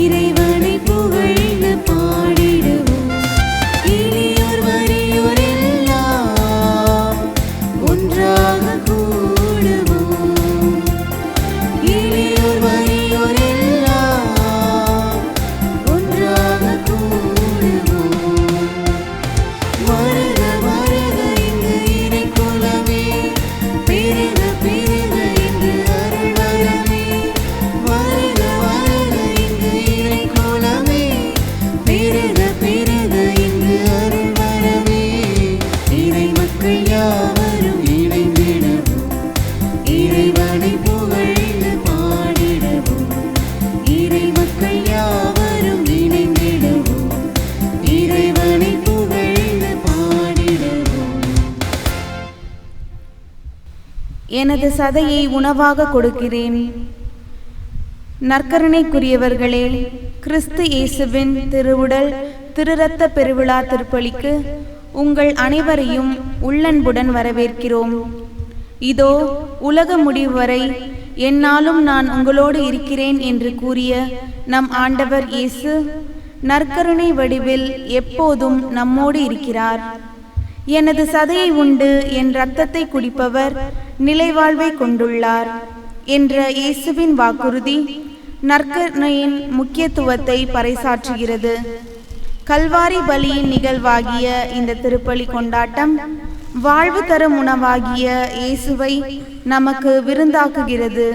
இறைவனை புகழ்ந்து பாடிடுவோம். இனியோர் வறியோர் எல்லாம் ஒன்றாக கூடுவோம். இனியோர் வறியோர் எல்லாம் ஒன்றாக கூடுவோம். வருக வருக இங்கு இறைக்குலமே, பெருக பெருக இங்கு அருள் வரமே. வருக வருக இங்கு இறைக்குலமே, பெருக பெருக இங்கு அருள் வரமே. இறை மக்கள் யாவரும் இணைந்திடுவோம், இறைவனை புகழ்ந்து பாடிடுவோம். இறை மக்கள் யாவரும் இணைந்திடுவோம், இறைவனை புகழ்ந்து பாடிடுவோம். எனது சதையை உணவாக கொடுக்கிறேன். நற்கருணைக்குரியவர்களே, கிறிஸ்து இயேசுவின் திருவுடல் திருரத்த பெருவிழா திருப்பலிக்கு உங்கள் அனைவரையும் உள்ளன்புடன் வரவேற்கிறோம். இதோ உலக முடிவு வரை எந்நாளும் நான் உங்களோடு இருக்கிறேன் என்று கூறிய நம் ஆண்டவர் இயேசு நற்கருணை வடிவில் எப்போதும் நம்மோடு இருக்கிறார். எனது சதையை உண்டு என் இரத்தத்தை குடிப்பவர் நிலைவாழ்வை கொண்டுள்ளார் என்ற இயேசுவின் வாக்குறுதி நற்கருணையின் முக்கியத்துவத்தை பறைசாற்றுகிறது. கல்வாரி பலியின் நிகழ்வாகிய இந்த திருப்பலி கொண்டாட்டம் வாழ்வு தரும் உணவாகிய இயேசுவை நமக்கு விருந்தாக்குகிறது.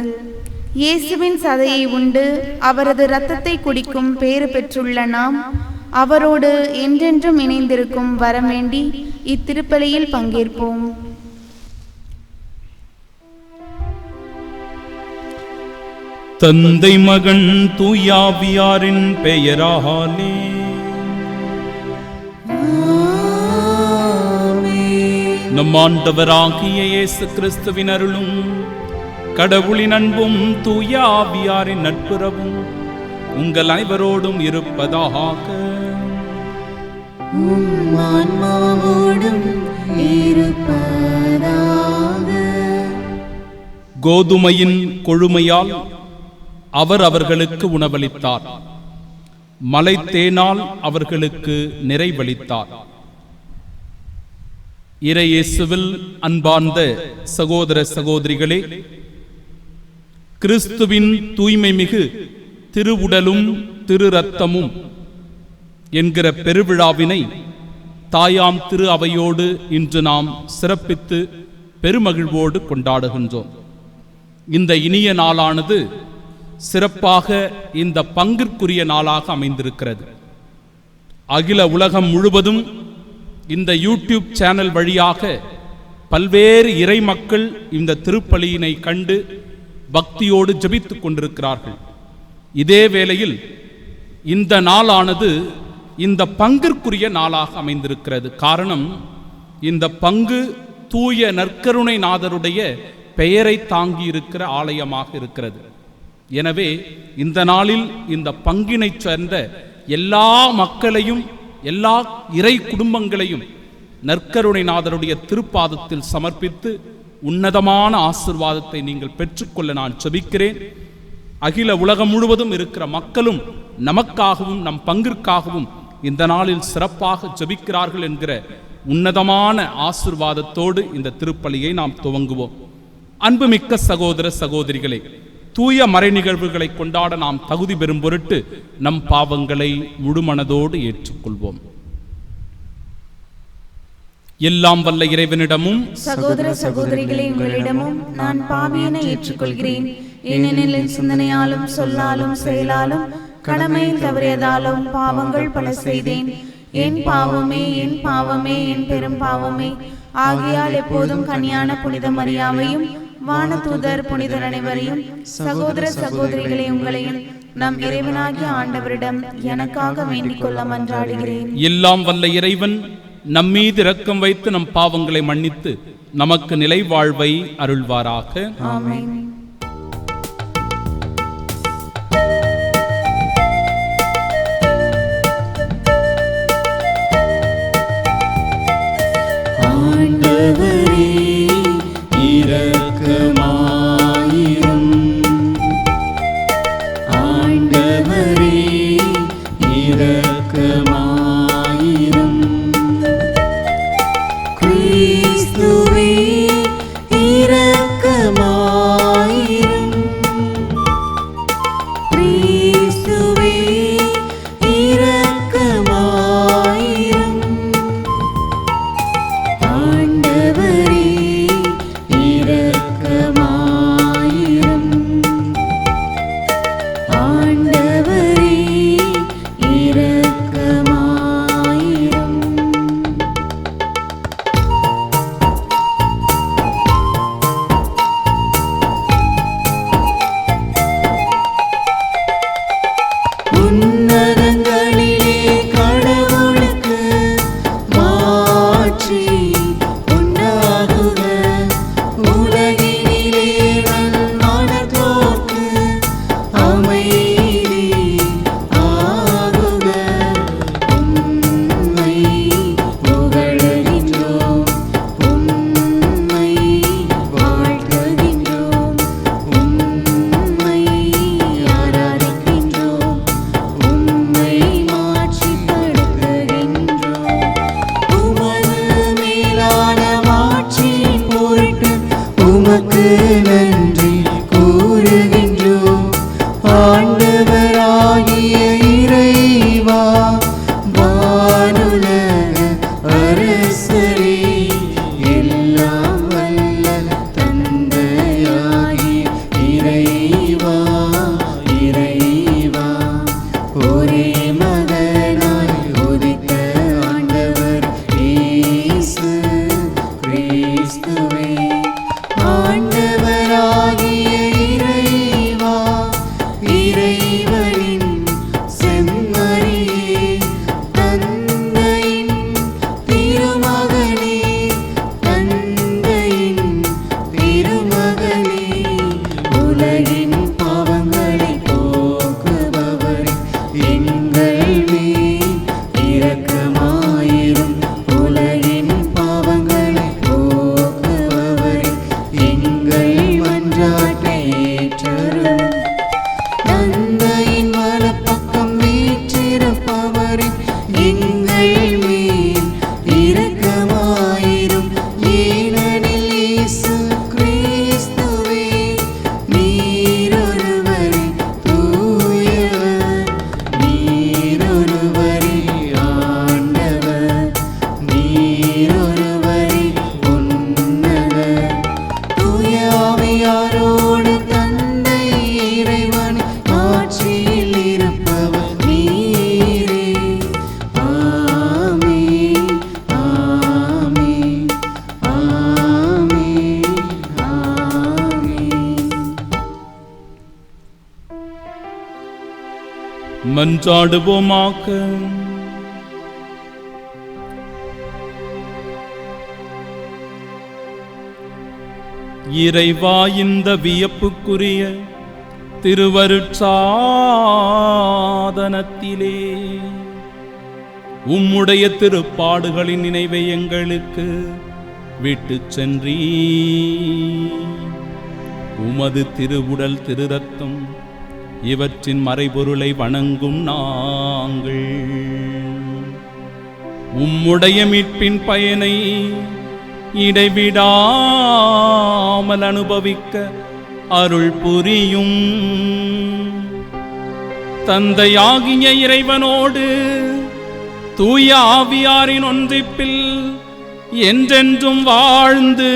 இயேசுவின் சதையை உண்டு அவரது இரத்தத்தை குடிக்கும் பேறு பெற்றுள்ள நாம் அவரோடு என்றென்றும் இணைந்திருக்கும் வரம் வேண்டி இத்திருப்பலியில் பங்கேற்போம். தந்தை மகன் தூயாவியாரின் பெயராலே நம் ஆண்டவராகிய இயேசு கிறிஸ்துவின் அருளும் கடவுளின் அன்பும் தூய ஆவியாரின் நட்புறவும் உங்கள் அனைவரோடும் இருப்பதாக. ஆன்மாவோடும் இருப்பதாக. கோதுமையின் கொழுமையால் அவர் அவர்களுக்கு உணவளித்தார், மலைத்தேனால் அவர்களுக்கு நிறைவளித்தார். இறை இயேசுவில் அன்பார்ந்த சகோதர சகோதரிகளே, கிறிஸ்துவின் தூய்மை மிகு திருவுடலும் திரு இரத்தமும் என்கிற பெருவிழாவினை தாயாம் திரு அவையோடு இன்று நாம் சிறப்பித்து பெருமகிழ்வோடு கொண்டாடுகின்றோம். இந்த இனிய நாளானது சிறப்பாக இந்த பங்கிற்குரிய நாளாக அமைந்திருக்கிறது. அகில உலகம் முழுவதும் இந்த யூடியூப் சேனல் வழியாக பல்வேறு இறை மக்கள் இந்த திருப்பலியினை கண்டு பக்தியோடு ஜெபித்துக் கொண்டிருக்கிறார்கள். இதே வேளையில் இந்த நாளானது இந்த பங்கிற்குரிய நாளாக அமைந்திருக்கிறது. காரணம், இந்த பங்கு தூய நற்கருணை நாதருடைய பெயரை தாங்கி இருக்கிற ஆலயமாக இருக்கிறது. எனவே இந்த நாளில் இந்த பங்கினை சேர்ந்த எல்லா மக்களையும் எல்லா இறை குடும்பங்களையும் நற்கருணை நாதருடைய திருப்பாதத்தில் சமர்ப்பித்து உன்னதமான ஆசீர்வாதத்தை நீங்கள் பெற்றுக்கொள்ள நான் ஜெபிக்கிறேன். அகில உலகம் முழுவதும் இருக்கிற மக்களும் நமக்காகவும் நம் பங்கிற்காகவும் இந்த நாளில் சிறப்பாக ஜெபிக்கிறார்கள் என்கிற உன்னதமான ஆசீர்வாதத்தோடு இந்த திருப்பலியை நாம் துவங்குவோம். அன்புமிக்க சகோதர சகோதரிகளே, தூய மறை நிகழ்வுகளை கொண்டாட நாம் தகுதி பெறும் பொருட்டு நம் பாவங்களை முழுமனதோடு ஏற்றுக்கொள்வோம். எல்லாம் வல்ல இறைவனிடமும் சகோதர சகோதரிகளே, உங்களிடமும் நான் பாவியென ஏற்றுக்கொள்கிறேன். ஏனெனில் என் சிந்தனையாலும் சொல்லாலும் செயலாலும் கடமையில் தவறியதாலும் பாவங்கள் பல செய்தேன். என் பாவமே என் பாவமே என் பெரும் பாவமே. ஆகையால் எப்போதும் கன்னியான புனித மரியாவையும் வானதூதர் புனிதர் அனைவரையும் சகோதர சகோதரிகளே உங்களையும் நம் இறைவனாகிய ஆண்டவரிடம் எனக்காக வேண்டிக் கொள்ள மன்றாடுகிறேன். எல்லாம் வல்ல இறைவன் நம்மீது இரக்கம் வைத்து நம் பாவங்களை மன்னித்து நமக்கு நிலை வாழ்வை அருள்வாராக. ஆமென். ஆண்டவரே இரக்கமாயிரும். ஆண்டவரே மன்றாடுவோமாக. இறைவா, இந்த வியப்புக்குரிய திருவருட்சாதனத்திலே உம்முடைய திருப்பாடுகளின் நினைவை எங்களுக்கு விட்டுச் சென்றீ. உமது திருவுடல் திருரத்தம் இவற்றின் மறைபொருளை வணங்கும் நாங்கள் உம்முடைய மீட்பின் பயனை இடைவிடாமல் அனுபவிக்க அருள் புரியும். தந்தையாகிய இறைவனோடு தூய ஆவியாரின் ஒன்றிப்பில் என்றென்றும் வாழ்ந்து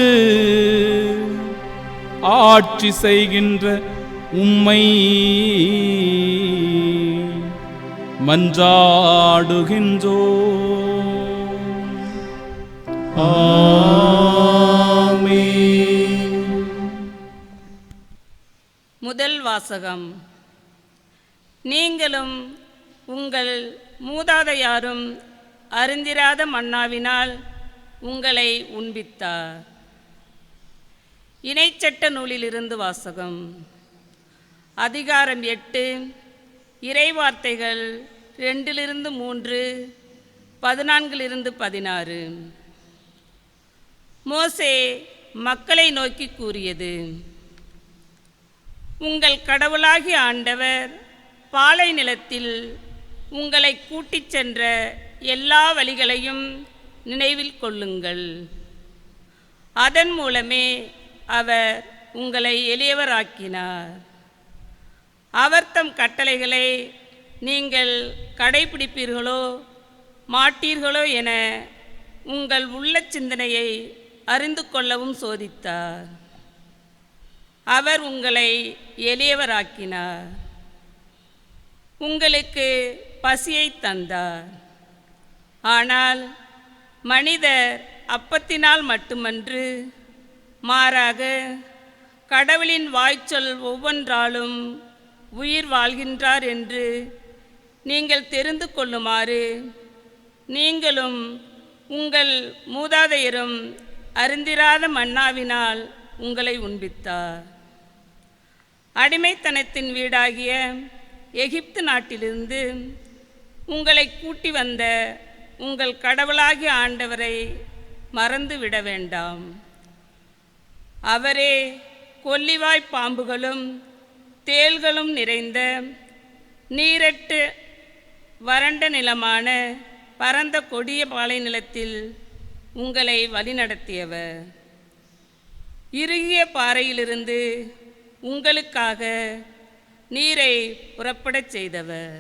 ஆட்சி செய்கின்ற உம்மை மன்றாடுகின்றோ. முதல் வாசகம். நீங்களும் உங்கள் மூதாதையாரும் அருந்திராத மன்னாவினால் உங்களை உண்பித்தார். இணைச்சட்ட நூலிலிருந்து வாசகம். அதிகாரம் 8, இறைவார்த்தைகள் 2-3, 14-16. மோசே மக்களை நோக்கி கூறியது: உங்கள் கடவுளாகிய ஆண்டவர் பாலை நிலத்தில் உங்களை கூட்டிச் சென்ற எல்லா வழிகளையும் நினைவில் கொள்ளுங்கள். அதன் மூலமே அவர் உங்களை எளியவராக்கினார். அவர் தம் கட்டளைகளை நீங்கள் கடைபிடிப்பீர்களோ மாட்டீர்களோ என உங்கள் உள்ள சிந்தனையை அறிந்து கொள்ளவும் சோதித்தார். அவர் உங்களை எளியவராக்கினார். உங்களுக்கு பசியை தந்தார். ஆனால் மனிதர் அப்பத்தினால் மட்டுமன்று, மாறாக கடவுளின் வாய்ச்சொல் ஒவ்வொன்றாலும் உயிர் வாழ்கின்றார் என்று நீங்கள் தெரிந்து கொள்ளுமாறு நீங்களும் உங்கள் மூதாதையரும் அருந்திராத மன்னாவினால் உங்களை உண்பித்தார். அடிமைத்தனத்தின் வீடாகிய எகிப்து நாட்டிலிருந்து உங்களை கூட்டி வந்த உங்கள் கடவுளாகிய ஆண்டவரை மறந்து விட வேண்டாம். அவரே கொல்லிவாய் பாம்புகளும் தேள்களும் நிறைந்த நீரட்டு வறண்ட நிலமான பரந்த கொடிய பாலை நிலத்தில் உங்களை வழிநடத்தியவர். இறுகிய பாறையிலிருந்து உங்களுக்காக நீரை புறப்படச் செய்தவர்.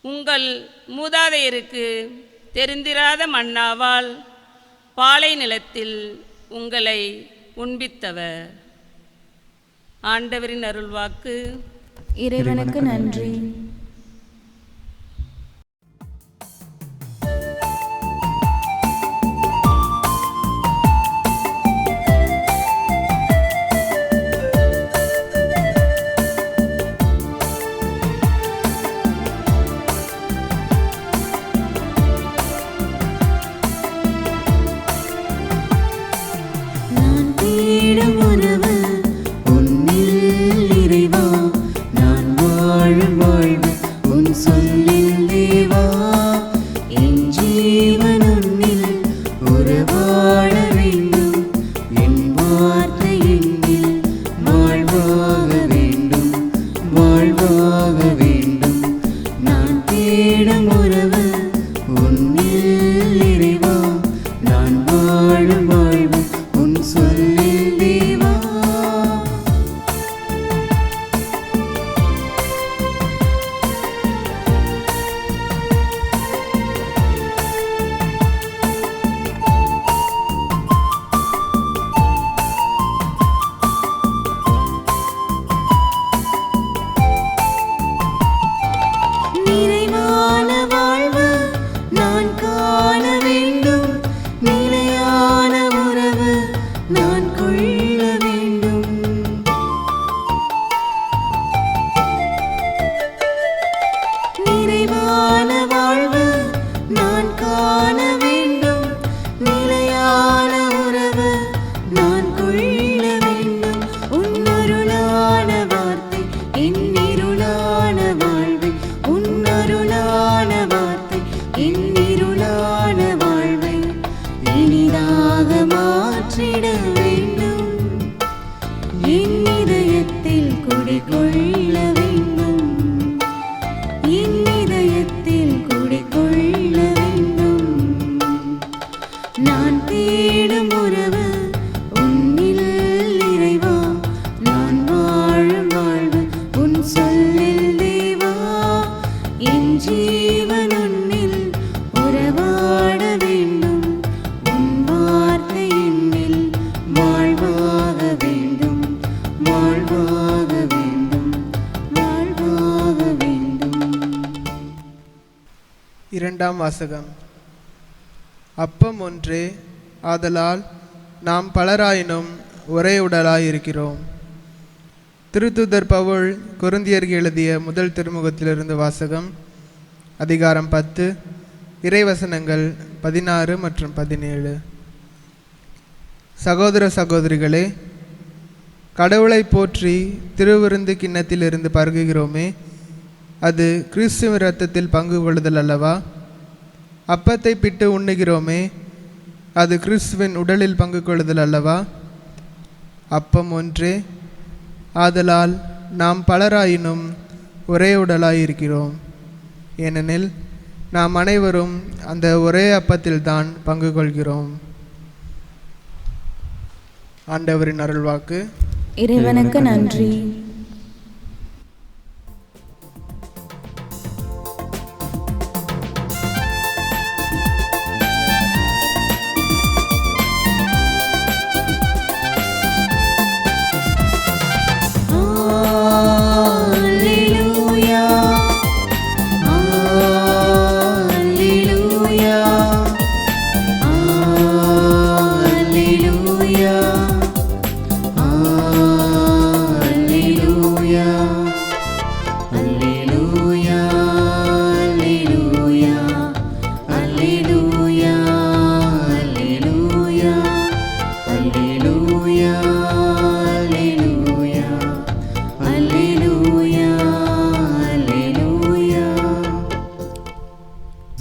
உங்கள் மூதாதையருக்கு தெரிந்திராத மன்னாவால் பாலை நிலத்தில் உங்களை உண்பித்தவர். ஆண்டவரின் அருள்வாக்கு. இறைவனுக்கு நன்றி. நான் தேடும் உறவு உன்னில் இறைவா, நான் வாழும் வாழ்வு உன் சொல்லில் தேவா. என் ஜீவன் உன்னில் உறவாட வேண்டும், என் வார்த்தை என்னில் வாழ்வாக வேண்டும், வாழ்வாக வேண்டும். நான் தேடும் உறவு உன்னில் இறைவா, நான் வாழும் வாழ்வு உன் சொல்லில் தேவா. ஜீவன் உன்னில் உறவாட வேண்டும், உன் வார்த்தை என்னில் வாழ்வாக வேண்டும், வாழ்வாக வேண்டும், வாழ்வாக வேண்டும். இரண்டாம் வாசகம். அப்பம் ஒன்றே, ஆதலால் நாம் பலராயினும் ஒரே உடலாயிருக்கிறோம். திருத்தூதர் பவுல் கொரிந்தியருக்கு எழுதிய முதல் திருமுகத்திலிருந்து வாசகம். அதிகாரம் 10, இறைவசனங்கள் 16 மற்றும் 17. சகோதர சகோதரிகளே, கடவுளை போற்றி திருவிருந்து கிண்ணத்திலிருந்து பருகுகிறோமே, அது கிறிஸ்துவின் இரத்தத்தில் பங்கு கொள்ளுதல் அல்லவா? அப்பத்தை பிட்டு உண்ணுகிறோமே, அது கிறிஸ்துவின் உடலில் பங்கு கொள்ளுதல் அல்லவா? அப்பம் ஒன்றே, ஆதலால் நாம் பலராயினும் ஒரே உடலாயிருக்கிறோம். ஏனெனில் நாம் அனைவரும் அந்த ஒரே அப்பத்தில்தான் பங்கு கொள்கிறோம். ஆண்டவரின் அருள்வாக்கு. இறைவனுக்கு நன்றி.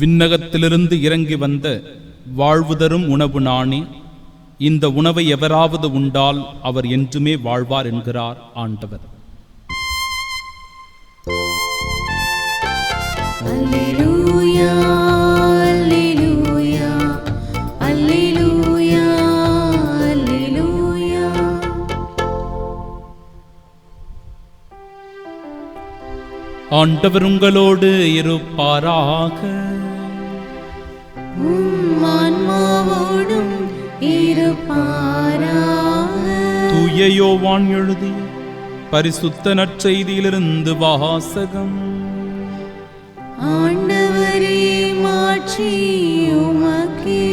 விண்ணகத்திலிருந்து இறங்கி வந்த வாழ்வு தரும் உணவு நானே, இந்த உணவை எவராவது உண்டால் அவர் என்றுமே வாழ்வார் என்கிறார் ஆண்டவர். அல்லேலூயா, அல்லேலூயா, அல்லேலூயா, அல்லேலூயா. ஆண்டவர் உங்களோடு இருப்பாராக. ஆன்மாவோடும் இருப்பாராக. தூய யோவான் எழுதிய பரிசுத்த நற்செய்தியிலிருந்து வாசகம். ஆண்டவரே, மாட்சி உமக்கே.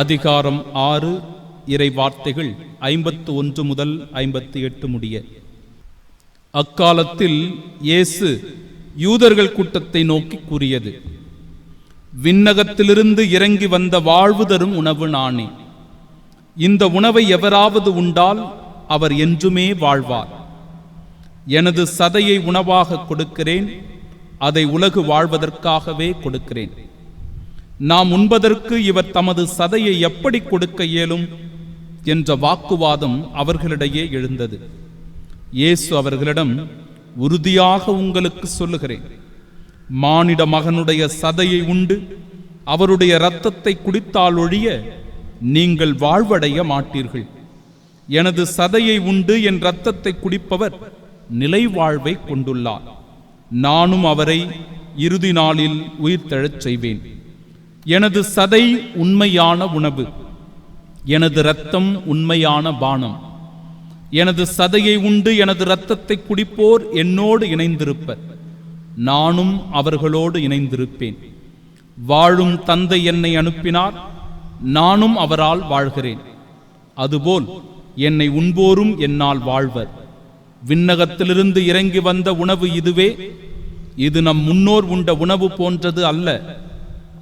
அதிகாரம் 6, இறை வார்த்தைகள் 51 முதல் 58 முடிய. அக்காலத்தில் இயேசு யூதர்கள் கூட்டத்தை நோக்கி கூறியது: விண்ணகத்திலிருந்து இறங்கி வந்த வாழ்வு தரும் உணவு நானே. இந்த உணவை எவராவது உண்டால் அவர் என்றுமே வாழ்வார். எனது சதையை உணவாக கொடுக்கிறேன், அதை உலகு வாழ்வதற்காகவே கொடுக்கிறேன். நாம் உண்பதற்கு இவர் தமது சதையை எப்படி கொடுக்க இயலும் என்ற வாக்குவாதம் அவர்களிடையே எழுந்தது. இயேசு அவர்களிடம், உறுதியாக உங்களுக்கு சொல்லுகிறேன், மானிட மகனுடைய சதையை உண்டு அவருடைய இரத்தத்தை குடித்தால் ஒழிய நீங்கள் வாழ்வடைய மாட்டீர்கள். எனது சதையை உண்டு என் இரத்தத்தை குடிப்பவர் நிலை வாழ்வை கொண்டுள்ளார். நானும் அவரை இறுதி நாளில் உயிர்த்தெழச் செய்வேன். எனது சதை உண்மையான உணவு, எனது இரத்தம் உண்மையான பானம். எனது சதையை உண்டு எனது இரத்தத்தை குடிப்போர் என்னோடு இணைந்திருப்பர், நானும் அவர்களோடு இணைந்திருப்பேன். வாழும் தந்தை என்னை அனுப்பினார், நானும் அவரால் வாழ்கிறேன். அதுபோல் என்னை உண்போரும் என்னால் வாழ்வர். விண்ணகத்திலிருந்து இறங்கி வந்த உணவு இதுவே. இது நம் முன்னோர் உண்ட உணவு போன்றது அல்ல.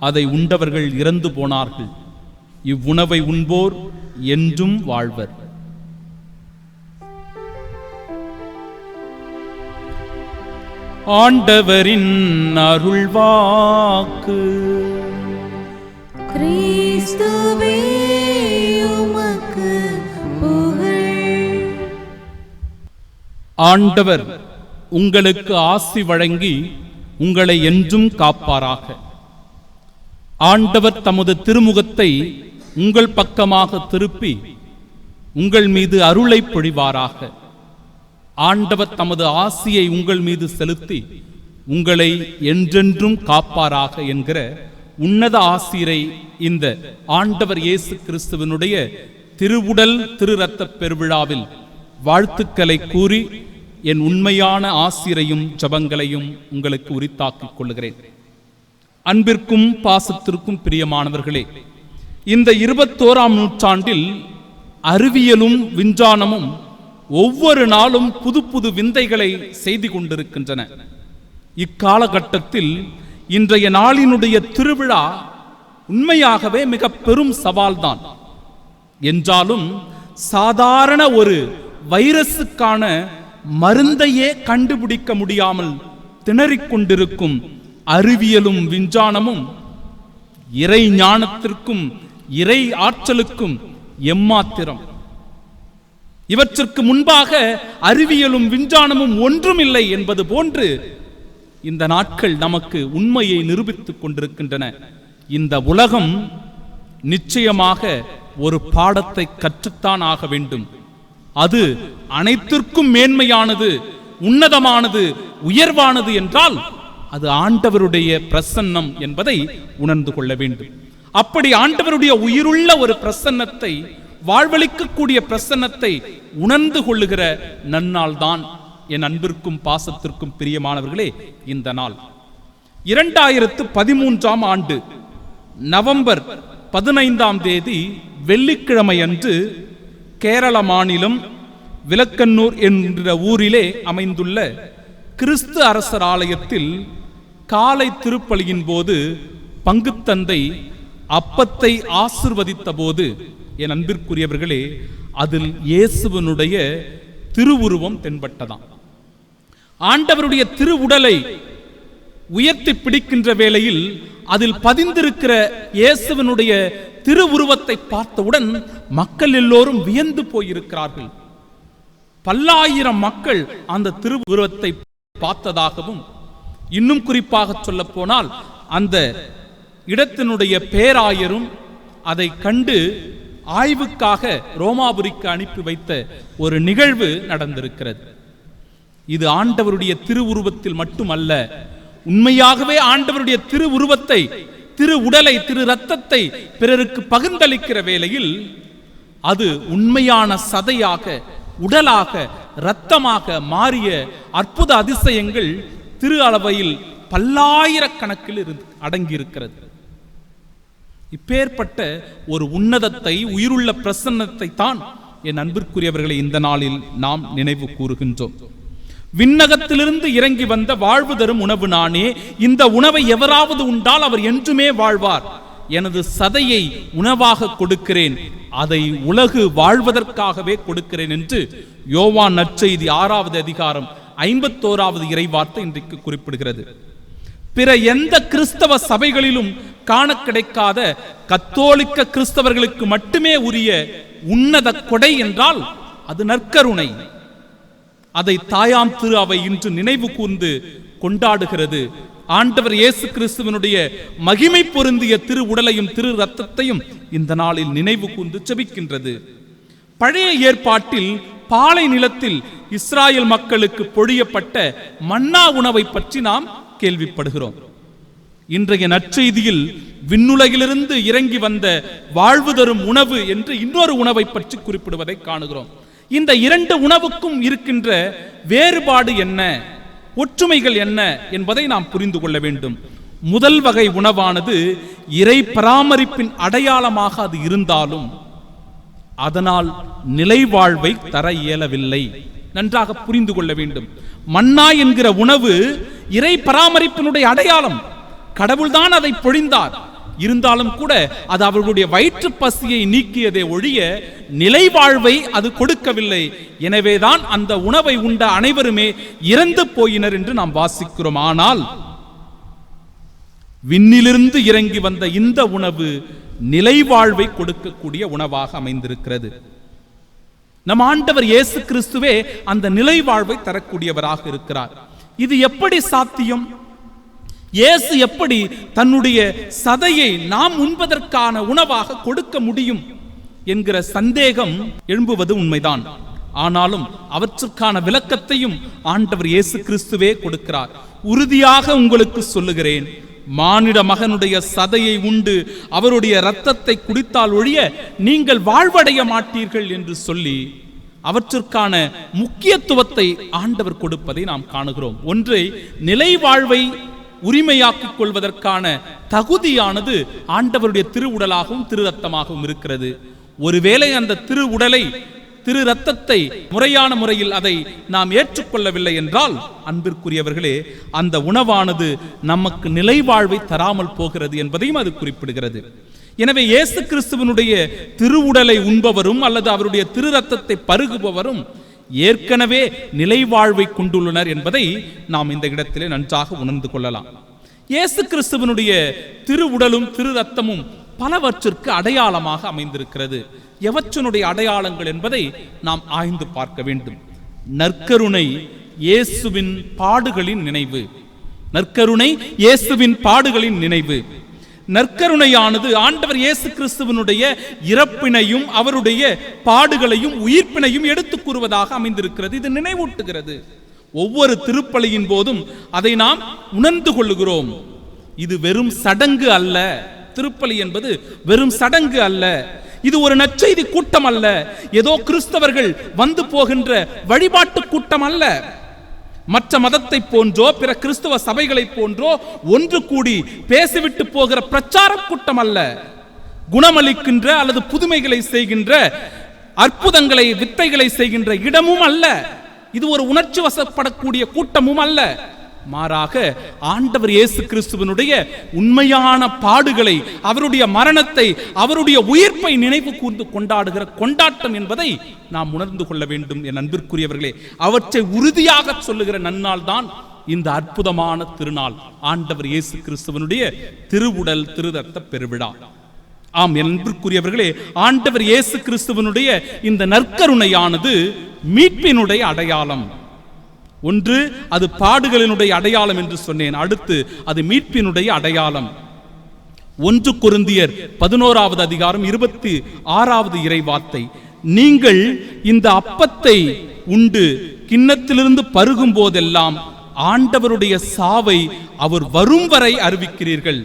அதை உண்டவர்கள் இறந்து போனார்கள். இவ்வுணவை உண்போர் என்றும் வாழ்வர். ஆண்டவரின் அருள்வாக்கு. கிறிஸ்துவே, உமக்கு புகழ். ஆண்டவர் உங்களுக்கு ஆசி வழங்கி உங்களை என்றும் காப்பாராக. ஆண்டவர் தமது திருமுகத்தை உங்கள் பக்கமாக திருப்பி உங்கள் மீது அருளை பொழிவாராக. ஆண்டவர் தமது ஆசியை உங்கள் மீது செலுத்தி உங்களை என்றென்றும் காப்பாராக என்கிற உன்னத ஆசிரை இந்த ஆண்டவர் இயேசு கிறிஸ்துவனுடைய திருவுடல் திரு இரத்த பெருவிழாவில் வாழ்த்துக்களை கூறி என் உண்மையான ஆசிரையும் ஜபங்களையும் உங்களுக்கு உரித்தாக்கிக் கொள்கிறேன். அன்பிற்கும் பாசத்திற்கும் பிரியமானவர்களே, இந்த 21ஆம் நூற்றாண்டில் அறிவியலும் விஞ்ஞானமும் ஒவ்வொரு நாளும் புது புது விந்தைகளை செய்து கொண்டிருக்கின்றன. இக்காலகட்டத்தில் இன்றைய நாளினுடைய திருவிழா உண்மையாகவே மிக பெரும் சவால்தான். என்றாலும் சாதாரண ஒரு வைரஸுக்கான மருந்தையே கண்டுபிடிக்க முடியாமல் திணறிக் கொண்டிருக்கும் அறிவியலும் விஞ்ஞானமும் இறை ஞானத்திற்கும் இறை ஆற்றலுக்கும் எம்மாத்திரம். இவற்றிற்கு முன்பாக அறிவியலும் விஞ்ஞானமும் ஒன்றுமில்லை என்பது போன்று இந்த நாட்கள் நமக்கு உண்மையை நிரூபித்துக் கொண்டிருக்கின்றன. இந்த உலகம் நிச்சயமாக ஒரு பாடத்தை கற்றுத்தான் ஆக வேண்டும். அது அனைத்திற்கும் மேன்மையானது, உன்னதமானது, உயர்வானது என்றால் அது ஆண்டவருடைய பிரசன்னம் என்பதை உணர்ந்து கொள்ள வேண்டும். அப்படி ஆண்டவருடைய உயிருள்ள ஒரு பிரசன்னத்தை, வாழ்வளிக்கக்கூடிய பிரசன்னத்தை உணர்ந்து கொள்ளுகிற நன்னாள் தான் என் அன்பிற்கும் பாசத்திற்கும் பிரியமானவர்களே இந்த நாள். 2013ஆம் ஆண்டு நவம்பர் 15ஆம் தேதி வெள்ளிக்கிழமை அன்று கேரள மாநிலம் விளக்கன்னூர் என்ற ஊரிலே அமைந்துள்ள கிறிஸ்து அரசர் ஆலயத்தில் காலை திருப்பலியின் போது பங்குத்தந்தை அப்பத்தை ஆசிர்வதித்த போது என் அன்பிற்குரியவர்களே அதில் இயேசுவனுடைய திருவுருவம் தென்பட்டதாம். ஆண்டவருடைய திருவுடலை உயர்த்தி பிடிக்கின்ற வேளையில் அதில் பதிந்திருக்கிற இயேசுவனுடைய திருவுருவத்தை பார்த்தவுடன் மக்கள் எல்லோரும் வியந்து போயிருக்கிறார்கள். பல்லாயிரம் மக்கள் அந்த திருவுருவத்தை பார்த்ததாகவும், இன்னும் குறிப்பாக சொல்ல போனால் அந்த இடத்தினுடைய பேராயரும் அதை கண்டு ஆய்வுக்காக ரோமாபுரிக்கு அனுப்பி வைத்த ஒரு நிகழ்வு நடந்திருக்கிறது. இது ஆண்டவருடைய திருவுருவத்தில் மட்டுமல்ல, உண்மையாகவே ஆண்டவருடைய திருவுருவத்தை, திரு உடலை, திரு இரத்தத்தை பிறருக்கு பகிர்ந்தளிக்கிற வேளையில் அது உண்மையான சதையாக, உடலாக, இரத்தமாக மாறிய அற்புத அதிசயங்கள் திரு அளவையில் பல்லாயிரக்கணக்கில் அடங்கியிருக்கிறது. இப்பேற்பட்ட ஒரு உன்னதத்தை, உயிருள்ள பிரசன்னத்தை தான் என் அன்பிற்குரியவர்களை இந்த நாளில் நாம் நினைவு கூறுகின்றோம். விண்ணகத்திலிருந்து இறங்கி வந்த வாழ்வு தரும் உணவு நானே, இந்த உணவை எவராவது உண்டால் அவர் என்றுமே வாழ்வார். எனது சதையை உணவாக கொடுக்கிறேன், அதை உலகு வாழ்வதற்காகவே கொடுக்கிறேன் என்று யோவான் நற்செய்தி 6வது அதிகாரம் 51வது இறைவார்த்தை இன்றைக்கு குறிப்பிடுகிறது. பிற எந்த கிறிஸ்தவ சபைகளிலும் காண கிடைக்காத கத்தோலிக்க கிறிஸ்தவர்களுக்கு மட்டுமே உரிய உன்னத கொடை என்றால் அது நற்கருணை. அதை தாயாம் திரு அவை இன்று நினைவு கூர்ந்து கொண்டாடுகிறது. ஆண்டவர் இயேசு கிறிஸ்துவனுடைய மகிமை பொருந்திய திரு உடலையும் திரு இரத்தத்தையும் இந்த நாளில் நினைவு கூர்ந்து ஜெபிக்கின்றது. பழைய ஏற்பாட்டில் பாலை நிலத்தில் இஸ்ராயல் மக்களுக்கு பொழியப்பட்ட மன்னா உணவை பற்றி நாம் கேள்விப்படுகிறோம். இன்றைய நற்செய்தியில் விண்ணுலகிலிருந்து இறங்கி வந்த வாழ்வு தரும் உணவு என்று இன்னொரு உணவை பற்றி குறிப்பிடுவதை காணுகிறோம். இந்த இரண்டு உணவுக்கும் இருக்கின்ற வேறுபாடு என்ன, ஒற்றுமைகள் என்ன என்பதை நாம் புரிந்து கொள்ள வேண்டும். முதல் வகை உணவானது இறை பராமரிப்பின் அடையாளமாக அது இருந்தாலும் அதனால் நிலை வாழ்வை தர இயலவில்லை. நன்றாக புரிந்து கொள்ள வேண்டும். மன்னா என்கிற உணவு இறை பராமரிப்பினுடைய அடையாளம். கடவுள்தான் அதை பொழிந்தார். இருந்தாலும் கூட அது அவர்களுடைய வயிற்று பசியை நீக்கியதை ஒழிய நிலை வாழ்வை அது கொடுக்கவில்லை. எனவேதான் அந்த உணவை உண்ட அனைவருமே இறந்து போயினர் என்று நாம் வாசிக்கிறோம். ஆனால் விண்ணிலிருந்து இறங்கி வந்த இந்த உணவு நிலை வாழ்வை கொடுக்கக்கூடிய உணவாக அமைந்திருக்கிறது. நம் ஆண்டவர் இயேசு கிறிஸ்துவே அந்த நிலை வாழ்வை தரக்கூடியவராக இருக்கிறார். இது எப்படி சாத்தியம்? இயேசு எப்படி தன்னுடைய சதையை நாம் உண்பதற்கான உணவாக கொடுக்க முடியும் என்கிற சந்தேகம் எழும்புவது உண்மைதான். ஆனாலும் அவற்றுக்கான விளக்கத்தையும் ஆண்டவர் இயேசு கிறிஸ்துவே கொடுக்கிறார். உறுதியாக உங்களுக்கு சொல்லுகிறேன், மானிட மகனுடைய சதையை உண்டு அவருடைய இரத்தத்தை குடித்தால் ஒழிய நீங்கள் வாழ்வடைய மாட்டீர்கள் என்று சொல்லி அவற்றிற்கான முக்கியத்துவத்தை ஆண்டவர் கொடுப்பதை நாம் காணுகிறோம். ஒன்றை நிலை வாழ்வை உரிமையாக்கிக் கொள்வதற்கான தகுதியானது ஆண்டவருடைய திருவுடலாகவும் திரு ரத்தமாகவும் இருக்கிறது. ஒருவேளை அந்த திரு உடலை திரு ரத்தத்தை முறையான முறையில் அதை நாம் ஏற்றுக்கொள்ளவில்லை என்றால் அன்பிற்குரியவர்களே, அந்த உணவானது நமக்கு நிலை வாழ்வை தராமல் போகிறது என்பதையும் அது குறிப்பிடுகிறது. எனவே இயேசு கிறிஸ்துவனுடைய திருவுடலை உண்பவரும் அல்லது அவருடைய திரு ரத்தத்தை பருகுபவரும் ஏற்கனவே நிலை வாழ்வை கொண்டுள்ளனர் என்பதை நாம் இந்த இடத்திலே நன்றாக உணர்ந்து கொள்ளலாம். இயேசு கிறிஸ்துவனுடைய திருவுடலும் திரு ரத்தமும் பலவற்றிற்கு அடையாளமாக அமைந்திருக்கிறது. எவற்றினுடைய அடையாளங்கள் என்பதை நாம் ஆய்ந்து பார்க்க வேண்டும். நற்கருணை இயேசுவின் பாடுகளின் நினைவு. நற்கருணை இயேசுவின் பாடுகளின் நினைவு. நற்கருணையானது ஆண்டவர் இயேசு கிறிஸ்துவனுடைய இறப்பினையும் அவருடைய பாடுகளையும் உயிர்ப்பினையும் எடுத்துக் கூறுவதாக அமைந்திருக்கிறது. இது நினைவூட்டுகிறது. ஒவ்வொரு திருப்பலியின் போதும் அதை நாம் உணர்ந்து கொள்ளுகிறோம். இது வெறும் சடங்கு அல்ல. திருப்பலி என்பது வெறும் சடங்கு அல்ல. இது ஒரு நற்செய்தி கூட்டம் அல்ல. ஏதோ கிறிஸ்தவர்கள் வந்து போகின்ற வழிபாட்டு கூட்டம் அல்ல. மற்ற மதத்தை போன்றோ பிற கிறிஸ்தவ சபைகளை போன்றோ ஒன்று கூடி பேசிவிட்டு போகிற பிரச்சார கூட்டம் அல்ல. குணமளிக்கின்ற அல்லது புதுமைகளை செய்கின்ற, அற்புதங்களை வித்தைகளை செய்கின்ற இடமும் அல்ல. இது ஒரு உணர்ச்சி வசப்படக்கூடிய கூட்டமும் அல்ல. மாறாக ஆண்டவர் இயேசு கிறிஸ்துவனுடைய உண்மையான பாடுகளை, அவருடைய மரணத்தை, அவருடைய உயிர்ப்பை நினைவு கூர்ந்து கொண்டாடுகிற கொண்டாட்டம் என்பதை நாம் உணர்ந்து கொள்ள வேண்டும். என் அன்பிற்குரியவர்களே, அவற்றை உறுதியாக சொல்லுகிற நன்னாள் தான் இந்த அற்புதமான திருநாள், ஆண்டவர் இயேசு கிறிஸ்துவனுடைய திருவுடல் திரு ரத்த பெருவிழா. ஆம் என் அன்பிற்குரியவர்களே, ஆண்டவர் இயேசு கிறிஸ்துவனுடைய இந்த நற்கருணையானது மீட்பினுடைய அடையாளம். ஒன்று அது பாடுகளினுடைய அடையாளம் என்று சொன்னேன். அடுத்து அது மீட்பினுடைய அடையாளம். 1 கொரிந்தியர் 11வது அதிகாரம் 26வது இறைவார்த்தை, நீங்கள் இந்த அப்பத்தை உண்டு கிண்ணத்திலிருந்து பருகும் போதெல்லாம் ஆண்டவருடைய சாவை அவர் வரும் வரை அறிவிக்கிறீர்கள்.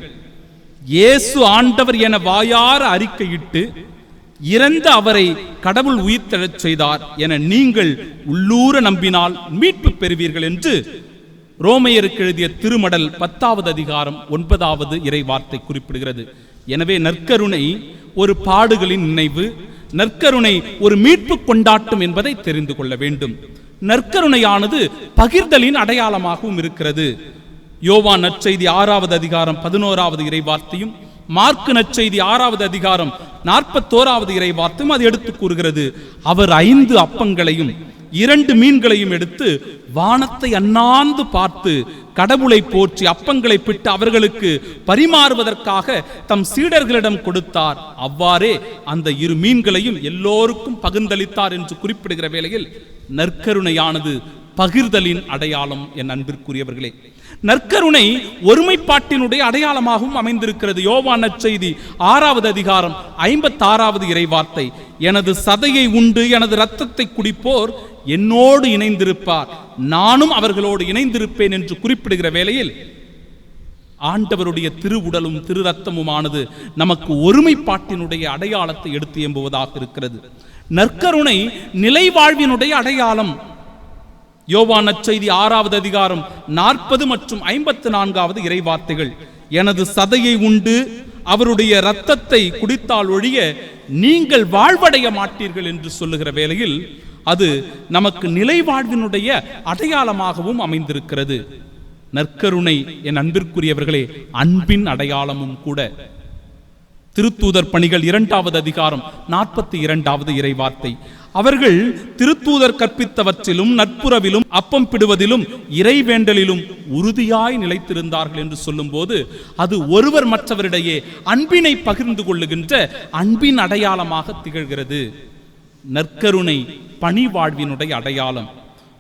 இயேசு ஆண்டவர் என வாயார அறிக்கையிட்டு இறந்த அவரை கடவுள் உயிர்த்தெழச் செய்தார் என நீங்கள் உள்ளூர நம்பினால் மீட்பு பெறுவீர்கள் என்று ரோமையருக்கு எழுதிய திருமடல் 10வது அதிகாரம் 9வது இறைவார்த்தை குறிப்பிடுகிறது. எனவே நற்கருணை ஒரு பாடுகளின் நினைவு, நற்கருணை ஒரு மீட்பு கொண்டாட்டம் என்பதை தெரிந்து கொள்ள வேண்டும். நற்கருணையானது பகிர்தலின் அடையாளமாகவும் இருக்கிறது. யோவான் நற்செய்தி 6வது அதிகாரம் 11வது இறைவார்த்தையும், மார்க்கு நற்செய்தி 6வது அதிகாரம் 41வது இறைவார்த்தையும் அது எடுத்து கூறுகிறது. அவர் 5 அப்பங்களையும் 2 மீன்களையும் எடுத்து வானத்தை அண்ணாந்து பார்த்து கடவுளை போற்றி அப்பங்களை பிட்டு அவர்களுக்கு பரிமாறுவதற்காக தம் சீடர்களிடம் கொடுத்தார். அவ்வாறே அந்த 2 மீன்களையும் எல்லோருக்கும் பகிர்ந்தளித்தார் என்று குறிப்பிடுகிற வேளையில் நற்கருணையானது பகிர்தலின் அடையாளம். என் அன்பிற்குரியவர்களே, நற்கருணை ஒருமைப்பாட்டினுடைய அடையாளமாகவும் அமைந்திருக்கிறது. யோவான் நற்செய்தி 6வது அதிகாரம் 56வது இறைவார்த்தை, எனது சதையை உண்டு எனது இரத்தத்தை குடிப்போர் என்னோடு இணைந்திருப்பார், நானும் அவர்களோடு இணைந்திருப்பேன் என்று குறிப்பிடுகிற வேளையில் ஆண்டவருடைய திருவுடலும் திரு ரத்தமுமானது நமக்கு ஒருமைப்பாட்டினுடைய அடையாளத்தை எடுத்து எம்புவதாக இருக்கிறது. நற்கருணை நிலை வாழ்வினுடைய அடையாளம். யோவான் நற்செய்தி 6வது அதிகாரம் 40 மற்றும் 54வது இறைவார்த்தைகள், எனது சதையை உண்டு அவருடைய இரத்தத்தை குடித்தால் ஒழிய நீங்கள் வாழ்வடைய மாட்டீர்கள் என்று சொல்லுகிற வேளையில் அது நமக்கு நிலை வாழ்வினுடைய அடையாளமாகவும் அமைந்திருக்கிறது. நற்கருணை என் அன்பிற்குரியவர்களே அன்பின் அடையாளமும் கூட. திருத்தூதர் பணிகள் 2வது அதிகாரம் 42வது இறைவார்த்தை, அவர்கள் திருத்தூதர் கற்பித்தவற்றிலும் நட்புறவிலும் அப்பம் பிடுவதிலும் இறைவேண்டலிலும் உறுதியாய் நிலைத்திருந்தார்கள் என்று சொல்லும் போது அது ஒருவர் மற்றவரிடையே அன்பினை பகிர்ந்து கொள்ளுகின்ற அன்பின் அடையாளமாக திகழ்கிறது. நற்கருணை பணி வாழ்வினுடைய அடையாளம்.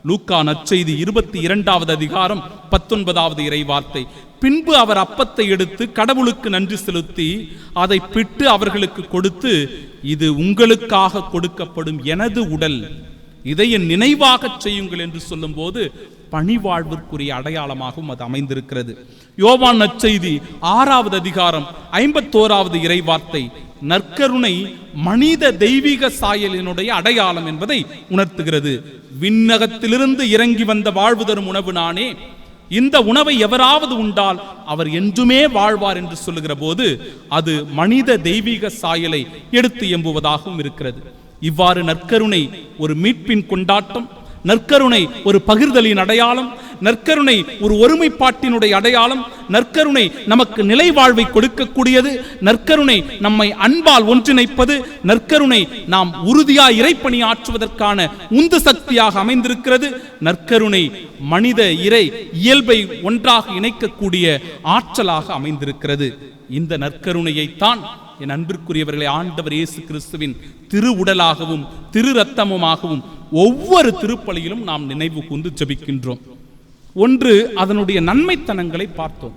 லூக்கா நற்செய்தி 22வது அதிகாரம் 19வது இறைவார்த்தை, பின்பு அவர் அப்பத்தை எடுத்து கடவுளுக்கு நன்றி செலுத்தி அதை பிட்டு அவர்களுக்கு கொடுத்து, இது உங்களுக்காக கொடுக்கப்படும் எனது உடல், இதை என் நினைவாகச் செய்யுங்கள் என்று சொல்லும்போது பணிவாழ்விற்குரிய அடையாளமாகவும் அது அமைந்திருக்கிறது. யோவான் நற்செய்தி 6வது அதிகாரம் 51வது இறைவார்த்தை நற்கருணை மனித தெய்வீக சாயலினுடைய அடையாளம் என்பதை உணர்த்துகிறது. விண்ணகத்திலிருந்து இறங்கி வந்த வாழ்வு தரும் உணவு நானே, இந்த உணவை எவராவது உண்டால் அவர் என்றுமே வாழ்வார் என்று சொல்லுகிற போது அது மனித தெய்வீக சாயலை எடுத்து எம்புவதாகவும் இருக்கிறது. இவ்வாறு நற்கருணை ஒரு மீட்பின் கொண்டாட்டம், நற்கருணை ஒரு பகிர்தலின் அடையாளம், நற்கருணை ஒரு ஒருமைப்பாட்டினுடைய அடையாளம், நற்கருணை நமக்கு நிலை வாழ்வை கொடுக்கக்கூடியது, நற்கருணை நம்மை அன்பால் ஒன்றிணைப்பது, நற்கருணை நாம் உறுதியாய் இறைப்பணி ஆற்றுவதற்கான உந்து சக்தியாக அமைந்திருக்கிறது. நற்கருணை மனித இறை இயல்பை ஒன்றாக இணைக்கக்கூடிய ஆற்றலாக அமைந்திருக்கிறது. இந்த நற்கருணையைத்தான் என் அன்பிற்குரியவர்களை ஆண்டவர் இயேசு கிறிஸ்துவின் திரு உடலாகவும் திரு ரத்தமுமாகவும் ஒவ்வொரு திருப்பலியிலும் நாம் நினைவு கூர்ந்து ஜெபிக்கின்றோம். ஒன்று அதனுடைய நன்மைத்தனங்களை பார்த்தோம்,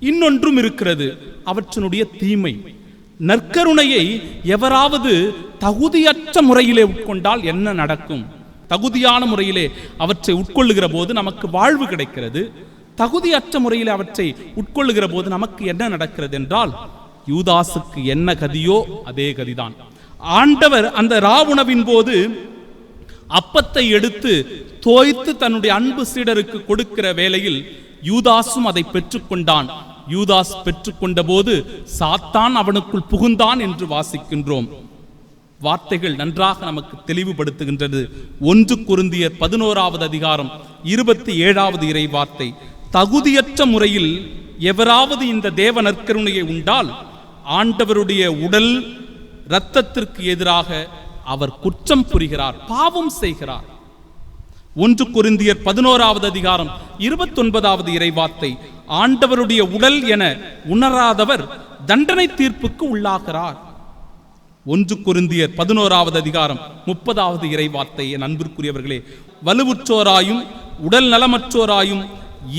இன்னொன்றும் இருக்கிறது அவற்றினுடைய தீமை. நற்கருணையை எவராவது தகுதியற்ற முறையிலே உட்கொண்டால் என்ன நடக்கும்? தகுதியான முறையிலே அவற்றை உட்கொள்ளுகிற போது நமக்கு வாழ்வு கிடைக்கிறது. தகுதியற்ற முறையில் அவற்றை உட்கொள்ளுகிற போது நமக்கு என்ன நடக்கிறது என்றால், யூதாசுக்கு என்ன கதியோ அதே கதிதான். ஆண்டவர் அந்த ராவுணவின் போது அப்பத்தை எடுத்து தோய்த்து தன்னுடைய அன்பு சீடருக்கு கொடுக்கிற வேளையில் யூதாசும் அதை பெற்றுக்கொண்டான். யூதாஸ் பெற்றுக்கொண்ட போது சாத்தான் அவனுக்குள் புகுந்தான் என்று வாசிக்கின்றோம். வார்த்தைகள் நன்றாக நமக்கு தெளிவுபடுத்துகின்றது. 1 கொரிந்தியர் 11வது அதிகாரம் 27வது இறை வார்த்தை, தகுதியற்ற முறையில் எவராவது இந்த தேவ நற்கருணையை உண்டால் ஆண்டவருடைய உடல் இரத்தத்திற்கு எதிராக அவர் குற்றம் புரிகிறார், பாவம் செய்கிறார். 1 கொரிந்தியர் 11வது அதிகாரம் 29வது இறைவார்த்தை, ஆண்டவருடைய உடல் என உணராதவர் தண்டனை தீர்ப்புக்கு உள்ளாகிறார். 1 கொரிந்தியர் 11வது அதிகாரம் 30வது இறைவார்த்தை. என் அன்பிற்குரியவர்களே, வலுவுற்றோராயும் உடல் நலமற்றோராயும்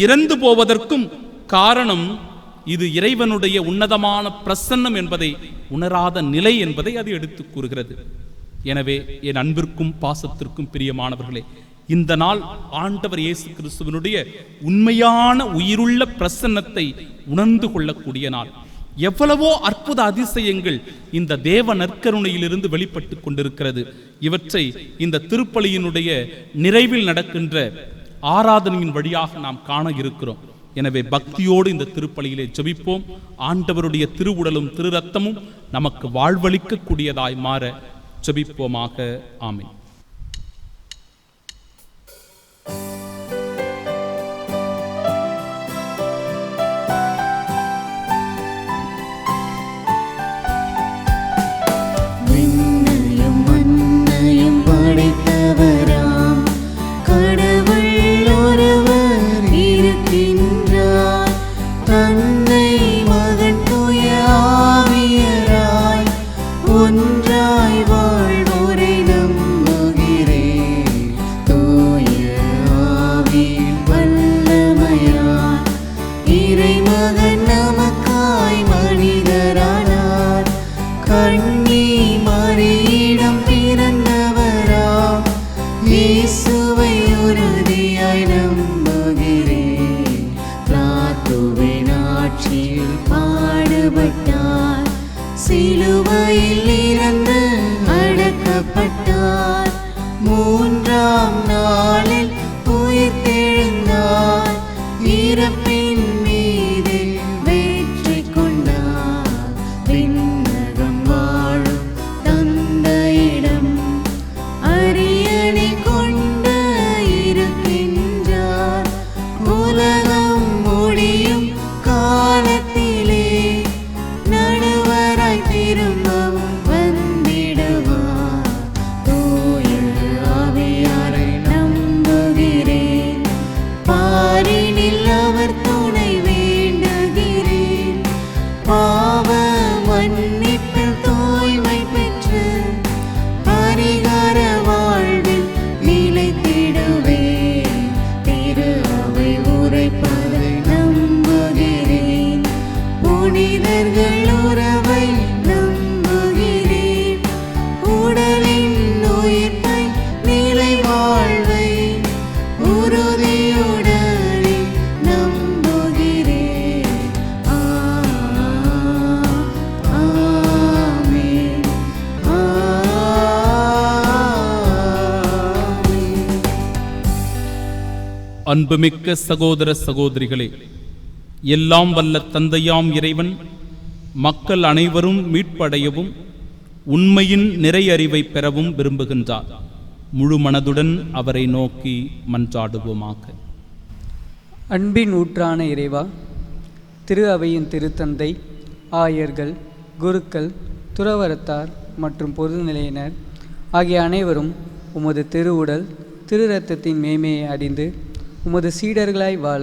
இறந்து போவதற்கும் காரணம் இது இறைவனுடைய உன்னதமான பிரசன்னம் என்பதை உணராத நிலை என்பதை அது எடுத்து கூறுகிறது. எனவே என் அன்பிற்கும் பாசத்திற்கும் பிரியமானவர்களே, இந்த நாள் ஆண்டவர் இயேசு கிறிஸ்துவினுடைய உண்மையான உயிருள்ள பிரசன்னத்தை உணர்ந்து கொள்ளக்கூடிய நாள். எவ்வளவோ அற்புத அதிசயங்கள் இந்த தேவ நற்கருணையிலிருந்து வெளிப்பட்டு கொண்டிருக்கிறது. இவற்றை இந்த திருப்பலியினுடைய நிறைவில் நடக்கின்ற ஆராதனையின் வழியாக நாம் காண இருக்கிறோம். எனவே பக்தியோடு இந்த திருப்பலியிலே ஜெபிப்போம். ஆண்டவருடைய திருவுடலும் திரு ரத்தமும் நமக்கு வாழ்வளிக்க கூடியதாய் மாற ஜெபிப்போமாக. ஆமென். விண்ணையும் மண்ணையும் படைத்தவராம் கடவுள் ஒருவர் இருக்கின்றார். தந்தை மகன் தூய ஆவியராய் ஒன்றாய் வாழ்வோரை நம்புகிறேன். தூய ஆவியின் வல்லமையால் இறைமகன் நமக்காய் மனிதரானார். கண்ணி மரியிடம் பிறந்தவராம் இயேசுவை உறுதியாய் நம்புகிறேன். பிலாத்துவின் ஆட்சியில் பாடுபட்டார், சிலுவையில் இறந்து அடக்கப்பட்டார். 3ஆம் நாளில் உயிர்த்தெழுந்தார், இறப்பின் மீது வெற்றி கொண்டார். விண்ணகம் வாழும் தந்தையிடம் அரியணை கொண்டு இருக்கின்றார். உலகம் முடியும் காலத்திலே நடுவராய் திரும்பவும் வந்திடுவார். தூய ஆவியாரை நம்புகிறேன். அன்புமிக்க சகோதர சகோதரிகளே, எல்லாம் வல்ல தந்தையாம் இறைவன் மக்கள் அனைவரும் மீட்படையவும் உண்மையின் நிறை அறிவை பெறவும் விரும்புகின்றார். முழு மனதுடன் அவரை நோக்கி மன்றாடுவோமாக. அன்பின் ஊற்றான இறைவா, திரு அவையின் திருத்தந்தை, ஆயர்கள், குருக்கள், துறவரத்தார் மற்றும் பொதுநிலையினர் ஆகிய அனைவரும் உமது திருவுடல் திரு இரத்தத்தின் மேன்மையை அறிந்து உமது சீடர்களாய் வாழ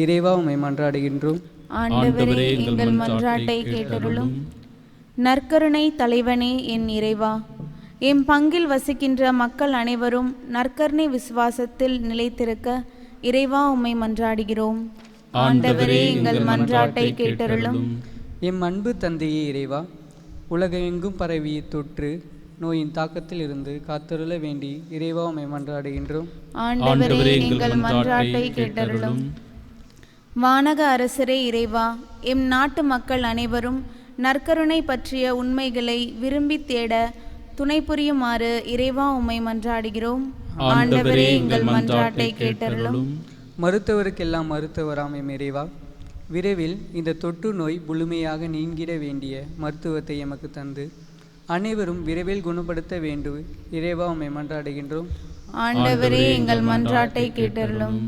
இறைவா உம்மை மன்றாடுகின்றோம். ஆண்டவரே, எங்கள் மன்றாட்டை கேட்டருளும். நற்கருணை தலைவனே என் இறைவா, எம் பங்கில் வசிக்கின்ற மக்கள் அனைவரும் நற்கருணை விசுவாசத்தில் நிலைத்திருக்க இறைவா உம்மை மன்றாடுகிறோம். ஆண்டவரே, எங்கள் மன்றாட்டை கேட்டருளும். எம் அன்பு தந்தையே இறைவா, உலகெங்கும் பரவிய தொற்று நோயின் தாக்கத்தில் இருந்து காத்தருள வேண்டி இறைவா உம்மை மன்றாடுகின்றோம். ஆண்டவரே, எங்கள் மன்றாட்டை கேட்டருளும். வானக அரசரே இறைவா, எம் நாட்டு மக்கள் அனைவரும் நற்கருணை பற்றிய உண்மைகளை விரும்பி தேட துணை புரியுமாறு இறைவா உம்மை மன்றாடுகிறோம். ஆண்டவரே, எங்கள் மன்றாட்டை கேட்டருளும். மருத்துவருக்கெல்லாம் மருத்துவராம் எம் இறைவா, விரைவில் இந்த தொற்று நோய் முழுமையாக நீங்கிட வேண்டிய மருத்துவத்தை எமக்கு தந்து அனைவரும் விரைவில் குணப்படுத்த வேண்டும் இறைவா உம்மை மன்றாடுகின்றோம். ஆண்டவரே, எங்கள் மன்றாட்டை கேட்டருளும்.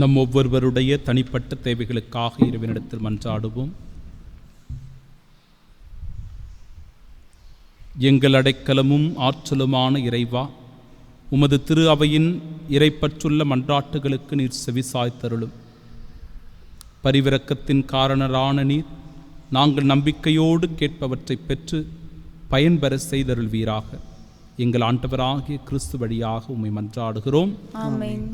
நம் ஒவ்வொருவருடைய தனிப்பட்ட தேவைகளுக்காக இறைவனிடத்தில் மன்றாடுவோம். எங்கள் அடைக்கலமும் ஆற்றலுமான இறைவா, உமது திரு அவையின் இறைப்பற்றுள்ள மன்றாட்டுகளுக்கு நீர் செவிசாய்த்தருளும். பரிவிரக்கத்தின் காரணரான நீர் நாங்கள் நம்பிக்கையோடு கேட்பவற்றை பெற்று பயன்பெற செய்தருள்வீராக. எங்கள் ஆண்டவராகிய கிறிஸ்து வழியாக உம்மை மன்றாடுகிறோம். ஆமென்.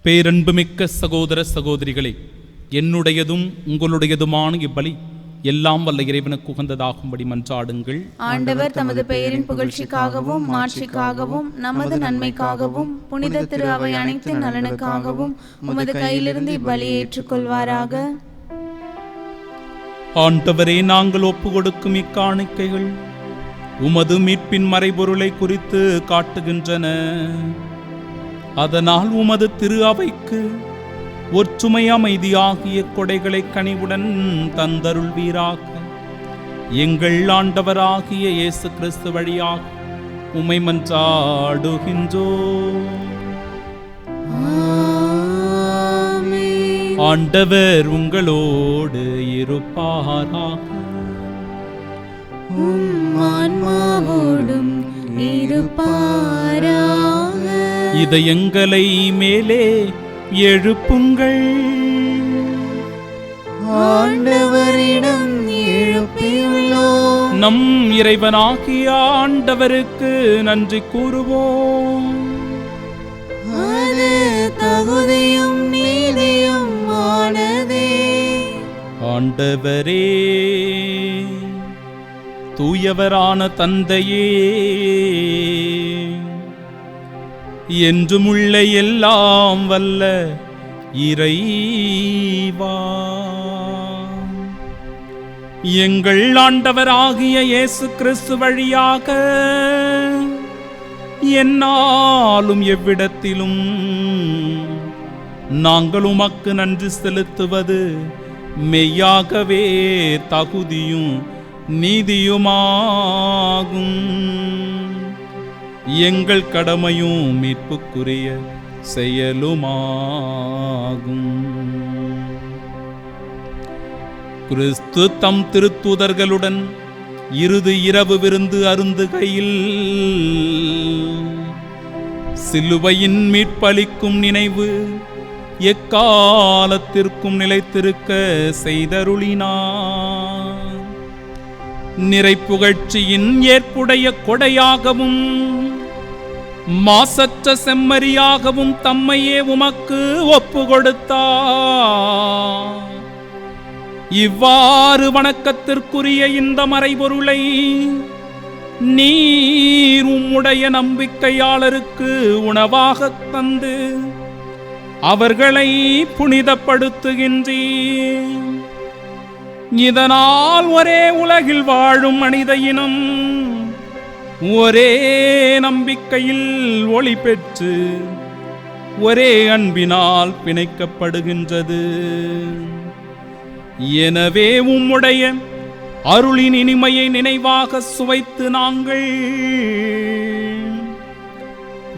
பேரன்புமிக்க சகோதர சகோதரிகளே, என்னுடையதும் உங்களுடையதுமான இப்பலி எல்லாம் வல்ல இறைவனுக்கு உகந்ததாகும்படி மன்றாடுங்கள். ஆண்டவர் தமது பெயரின் புகழ்ச்சிக்காகவும் மாட்சிக்காகவும் நமது நன்மைக்காகவும் புனித திரு அவை அனைத்து நலனுக்காகவும் உமது கையிலிருந்து இப்பலியை ஏற்றுக்கொள்வாராக. ஆண்டவரே, நாங்கள் ஒப்பு கொடுக்கும் இக்காணிக்கைகள் உமது மீட்பின் மறைபொருளை குறித்து காட்டுகின்றன. அதனால் உமது திரு அவைக்கு ஒற்றுமை அமைதியாகிய கொடைகளை கனிவுடன் தந்தருள்வீராக. எங்கள் ஆண்டவராகிய இயேசு கிறிஸ்து வழியாக உம்மை மன்றாடுகின்றோம். ஆண்டவர் உங்களோடு இருப்பாராக. ஆன்மாவோடும் இருப்பாராக. இதயங்களை மேலே எழுப்புங்கள். ஆண்டவரிடம் எழுப்பியுள்ளோம். நம் இறைவனாகிய ஆண்டவருக்கு நன்றி கூறுவோம். அது தகுதியும் நீதியும் ஆனதே. ஆண்டவரே, தூயவரான தந்தையே, என்றுமுள்ள எல்லாம் வல்ல இறைவா, எங்கள் ஆண்டவராகிய இயேசு கிறிஸ்து வழியாக எந்நாளும் எவ்விடத்திலும் நாங்கள் உமக்கு நன்றி செலுத்துவது மெய்யாகவே தகுதியும் நீதியுமாகும். எங்கள் கடமையும் மீட்புக்குரிய செயலுமாகும். கிறிஸ்து தம் திருத்தூதர்களுடன் இறுதி இரவு விருந்து அருந்துகையில் சிலுவையின் மீட்பளிக்கும் நினைவு எக்காலத்திற்கும் நிலைத்திருக்க செய்தருளினார். நிறைப்புகழ்ச்சியின் ஏற்புடைய கொடையாகவும் மாசற்ற செம்மறியாகவும் தம்மையே உமக்கு ஒப்பு கொடுத்தார். இவ்வாறு வணக்கத்திற்குரிய இந்த மறைபொருளை நீர் உம்முடைய நம்பிக்கையாளருக்கு உணவாகத் தந்து அவர்களை புனிதப்படுத்துகின்றீர். இதனால் ஒரே உலகில் வாழும் மனித இனம் ஒரே நம்பிக்கையில் ஒளி பெற்று ஒரே அன்பினால் பிணைக்கப்படுகின்றது. எனவே உம்முடைய அருளின் இனிமையை நினைவாக சுவைத்து நாங்கள்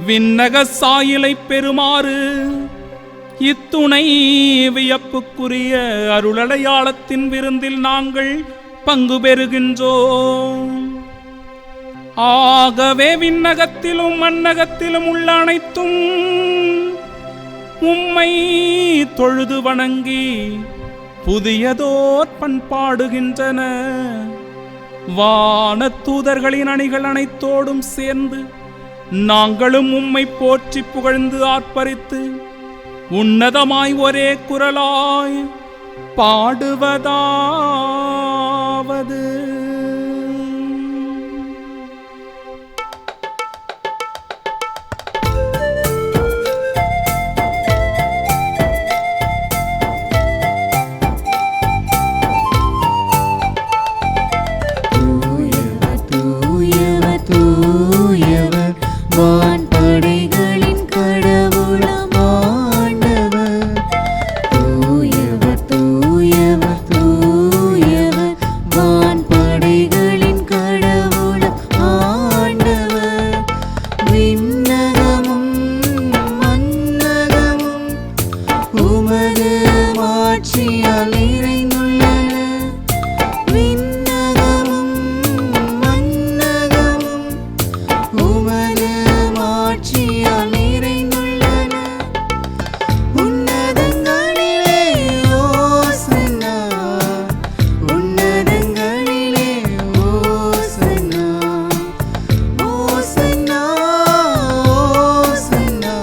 விண்ணக சாயலை பெறுமாறு இத்துணை வியப்புக்குரிய அருளடையாளத்தின் விருந்தில் நாங்கள் பங்கு பெறுகின்றோம். ஆகவே விண்ணகத்திலும் மண்ணகத்திலும் உள்ள அனைத்தும் உம்மை தொழுது வணங்கி புதியதோர் பண்பாடுகின்றன. வானத்தூதர்களின் அணிகள் அனைத்தோடும் சேர்ந்து நாங்களும் உம்மை போற்றி புகழ்ந்து ஆர்ப்பரித்து உன்னதமாய் ஒரே குரலாய் பாடுவதாவது: வான்படைகளின் கடவுளாம் ஆண்டவர், தூயவர் தூயவர் தூயவர், வான்படைகளின் கடவுளாம் ஆண்டவர். விண்ணகமும் மண்ணகமும் உமது ஆட்சியால் நிறைந்துள்ளன. விண்ணகமும் மண்ணகமும் உமது ஆட்சியால் நிறைந்துள்ளன. உன்னதங்களிலே ஓசன்னா, உன்னதங்களிலே ஓசன்னா, ஓசன்னா, ஓசன்னா,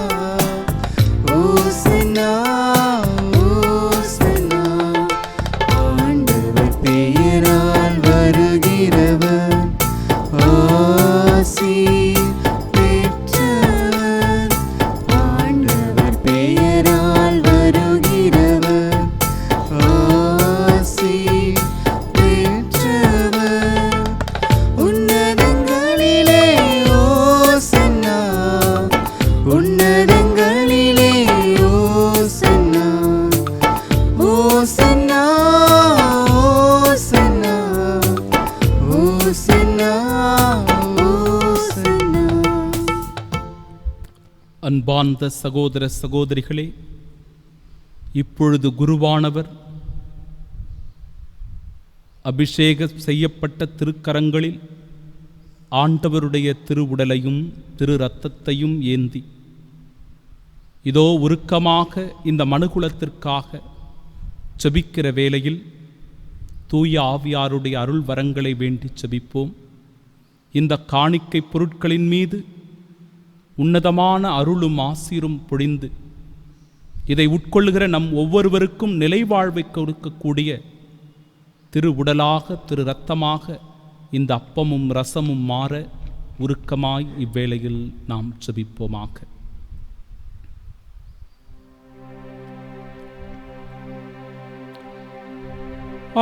ஓசன்னா, ஓசன்னா. ஆண்டவர் பெயரால் வருகிறவர் ஆசி பெற்றவர். ஆண்டவர் பெயரால் வருகிறவர் ஆசி பெற்றவர். உன்னதங்களிலே ஓசன்னா, உன்னதங்களிலே ஓசன்னா, ஓசன்னா, ஓசன்னா, ஓசன்னா, ஓசன்னா. அன்பார்ந்த சகோதர சகோதரிகளே, இப்பொழுது குருவானவர் அபிஷேகம் செய்யப்பட்ட திருக்கரங்களில் ஆண்டவருடைய திருவுடலையும் திரு இரத்தத்தையும் ஏந்தி இதோ உருக்கமாக இந்த மனுகுலத்திற்காக செபிக்கிற வேளையில் தூய ஆவியாருடைய அருள் வரங்களை வேண்டி செபிப்போம். இந்த காணிக்கை பொருட்களின் மீது உன்னதமான அருளும் ஆசீரும் பொழிந்து இதை உட்கொள்ளுகிற நம் ஒவ்வொருவருக்கும் நிலைவாழ்வை கொடுக்கக்கூடிய திரு உடலாக திரு இரத்தமாக இந்த அப்பமும் ரசமும் மாற உருக்கமாய் இவ்வேளையில் நாம் செபிப்போமாக.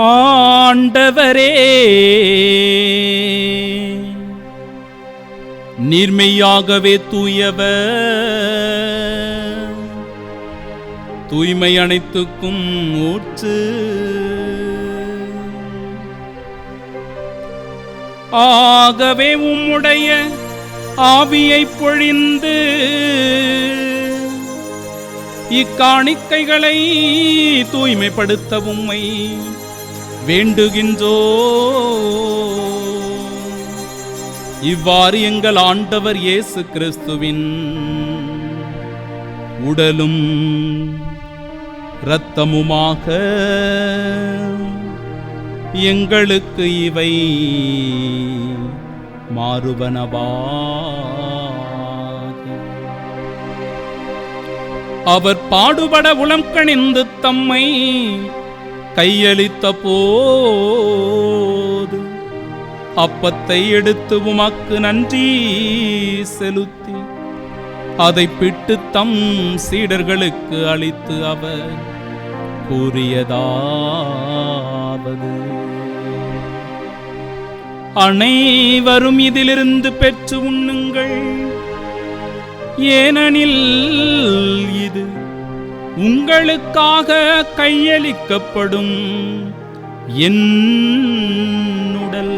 ஆண்டவரே, நீர்மையாகவே தூயவர், தூய்மை அனைத்துக்கும் ஊற்று. ஆகவே உம்முடைய ஆவியை பொழிந்து இக்காணிக்கைகளை தூய்மைப்படுத்த உம்மை வேண்டுகின்றோ. இவ்வாறு எங்கள் ஆண்டவர் இயேசு கிறிஸ்துவின் உடலும் இரத்தமுமாக எங்களுக்கு இவை மாறுவனவாக. அவர் பாடுபட உளம் கணிந்து தம்மை கையளித்த போது அப்பத்தை எடுத்து உமக்கு நன்றி செலுத்தி அதை பிட்டு தம் சீடர்களுக்கு அளித்து அவர் கூறியதாவது: அனைவரும் இதிலிருந்து பெற்று உண்ணுங்கள், ஏனெனில் இது உங்களுக்காக கையளிக்கப்படும் என் உடல்.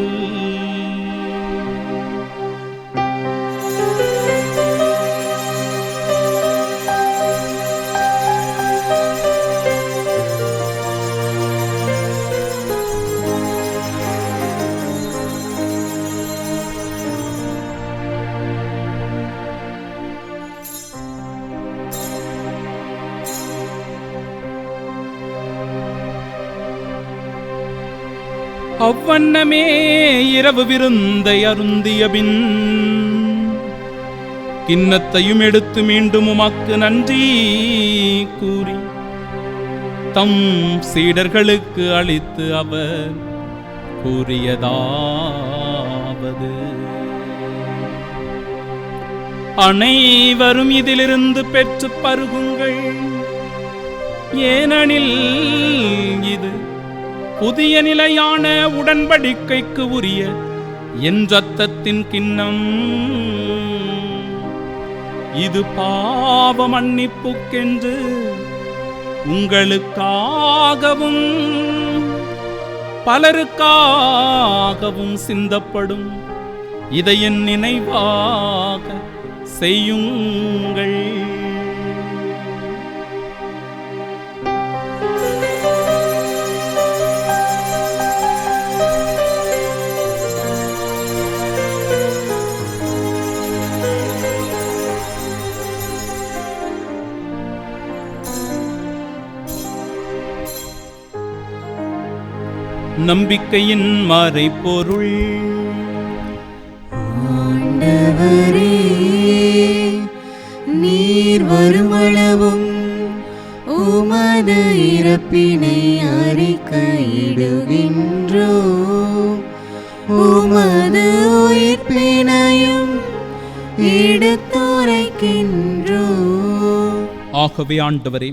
அவ்வண்ணமே இரவு விருந்தை அருந்தியபின் கிண்ணத்தையும் எடுத்து மீண்டும் உமக்கு நன்றி கூறி தம் சீடர்களுக்கு அளித்து அவர் கூறியதாவது: அனைவரும் இதிலிருந்து பெற்று பருகுங்கள், ஏனெனில் இது புதிய நிலையான உடன்படிக்கைக்கு உரிய என் இரத்தத்தின் கிண்ணம். இது பாவ மன்னிப்புக்கென்று உங்களுக்காகவும் பலருக்காகவும் சிந்தப்படும். இதை என் நினைவாக செய்யுங்கள். நம்பிக்கையின் மறைபொருள். ஆண்டவரே, நீர் வருமளவும் உமது இறப்பினை அறிக்கையிடுகின்றோ, உமது உயிர்ப்பினையும் எடுத்துரைக்கின்றோ. ஆகவே ஆண்டவரே,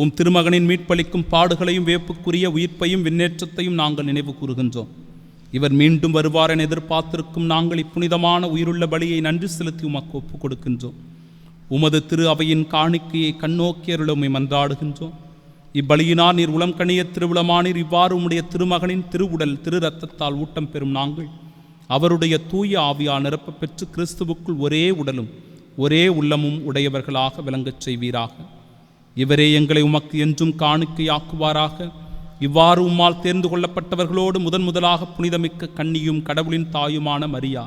உம் திருமகனின் மீட்பளிக்கும் பாடுகளையும் வேப்புக்குரிய உயிர்ப்பையும் விண்ணேற்றத்தையும் நாங்கள் நினைவு கூறுகின்றோம். இவர் மீண்டும் வருவார் என எதிர்பார்த்திருக்கும் நாங்கள் இப்புனிதமான உயிருள்ள பலியை நன்றி செலுத்தி உமக்கு ஒப்புக் கொடுக்கின்றோம். உமது திரு அவையின் காணிக்கையை கண்ணோக்கியருள உம்மை மன்றாடுகின்றோம். இப்பலியினால் நீர் உளம் கணிய திருவிழமானீர். இவ்வாறு உம்முடைய திருமகனின் திருவுடல் திரு இரத்தத்தால் ஊட்டம் பெறும் நாங்கள் அவருடைய தூய ஆவியால் நிரப்பப் பெற்று கிறிஸ்துவுக்குள் ஒரே உடலும் ஒரே உள்ளமும் உடையவர்களாக விளங்கச் செய்வீராக. இவரே எங்களை உமக்கு என்றும் காணிக்கையாக்குவாராக. இவ்வாறு உம்மால் தேர்ந்து கொள்ளப்பட்டவர்களோடு முதலாக புனிதமிக்க கன்னியும் கடவுளின் தாயுமான மரியா,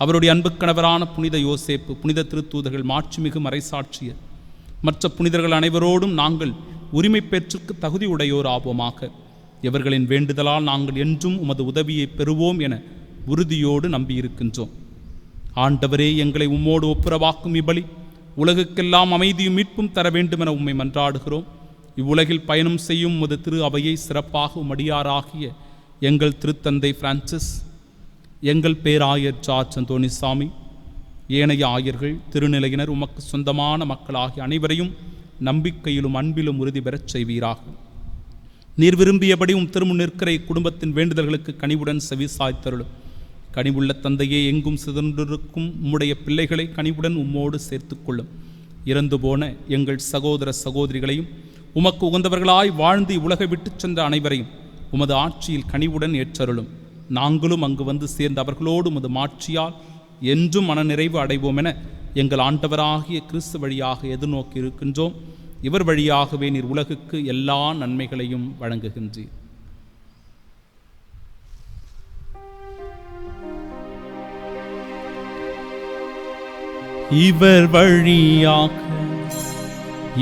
அவருடைய அன்பு கணவரான புனித யோசேப்பு, புனித திருத்தூதர்கள், மாட்சிமிகு மறைசாட்சியர், மற்ற புனிதர்கள் அனைவரோடும் நாங்கள் உரிமை பெற்றுக்கு தகுதி உடையோர் ஆவோமாக. இவர்களின் வேண்டுதலால் நாங்கள் என்றும் உமது உதவியை பெறுவோம் என உறுதியோடு நம்பியிருக்கின்றோம். ஆண்டவரே, எங்களை உம்மோடு ஒப்புரவாக்கும் இப்பலி உலகுக்கெல்லாம் அமைதியும் மீட்பும் தர வேண்டுமென உம்மை மன்றாடுகிறோம். இவ்வுலகில் பயணம் செய்யும் உமது திரு அவையை சிறப்பாக உமடியாராகிய எங்கள் திருத்தந்தை பிரான்சிஸ், எங்கள் பேராயர் ஜார்ஜ் அந்தோணிசாமி, ஏனைய ஆயர்கள், திருநிலையினர், உமக்கு சொந்தமான மக்களாகிய அனைவரையும் நம்பிக்கையிலும் அன்பிலும் உறுதி பெறச் செய்வீராக. நீர் விரும்பியபடி திருமுன் நிற்கிற இக்குடும்பத்தின் வேண்டுதல்களுக்கு கனிவுடன் செவிசாய்த்தருளும். கனிவுள்ள தந்தையே, எங்கும் சிதறிருக்கும் உம்முடைய பிள்ளைகளை கனிவுடன் உம்மோடு சேர்த்துக்கொள்ளும். இறந்து போன எங்கள் சகோதர சகோதரிகளையும் உமக்கு உகந்தவர்களாய் வாழ்ந்து உலகை விட்டு சென்ற அனைவரையும் உமது ஆட்சியில் கனிவுடன் ஏற்றருளும். நாங்களும் அங்கு வந்து சேர்ந்து அவர்களோடு உமது மாட்சியால் என்றும் மனநிறைவு அடைவோம் என எங்கள் ஆண்டவராகிய கிறிஸ்து வழியாக எதிர்நோக்கி இருக்கின்றோம். இவர் வழியாகவே நீர் உலகுக்கு எல்லா நன்மைகளையும் வழங்குகின்றீர். இவர் வழியாக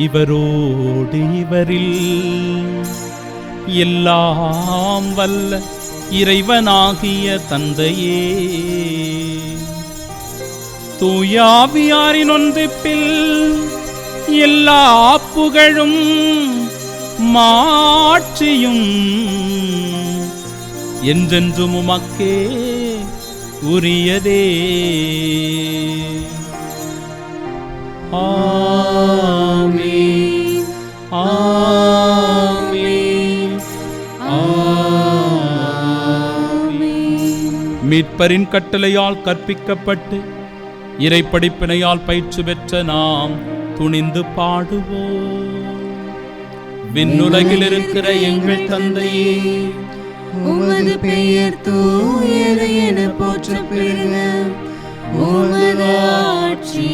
இவரோடு இவரில் எல்லாம் வல்ல இறைவனாகிய தந்தையே, தூயாவியாரின் ஒன்றிப்பில் எல்லா புகழும் மாட்சியும் என்றென்றும் உமக்கே உரியதே. ஆமென், ஆமென், ஆமென். மீட்பரின் கட்டளையால் கற்பிக்கப்பட்டு இறைப்படிப்பினையால் பயிற்சி பெற்ற நாம் துணிந்து பாடுவோம். விண்ணுலகில் இருக்கிற எங்கள் தந்தையே, உமது பெயர் தூயது என போற்றப் பெறுக. உமது ஆட்சி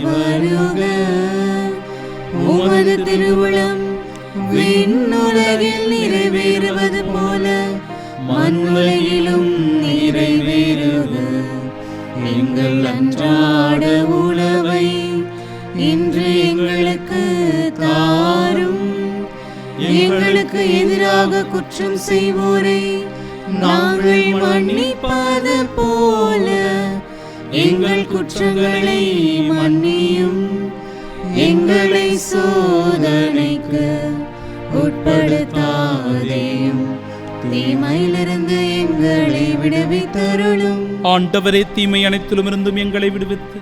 வருக. உமது திருவுளம் விண்ணுலகில் நிறைவேறுவது போல மண்ணுலகிலும் நிறைவேறுக. எங்கள் அன்றாட உணவை இன்று எங்களுக்கு தாரும். எங்களுக்கு எதிராக குற்றம் செய்வோரை நாங்கள் மன்னிப்பது போல எங்கள் குற்றங்களை மன்னியும். எங்களை சோதனைக்கு உட்படுத்தாதேயும், தீமையிலிருந்து எங்களை விடுவித்தருளும். ஆண்டவரே, தீமை அனைத்திலும் இருந்தும் எங்களை விடுவித்து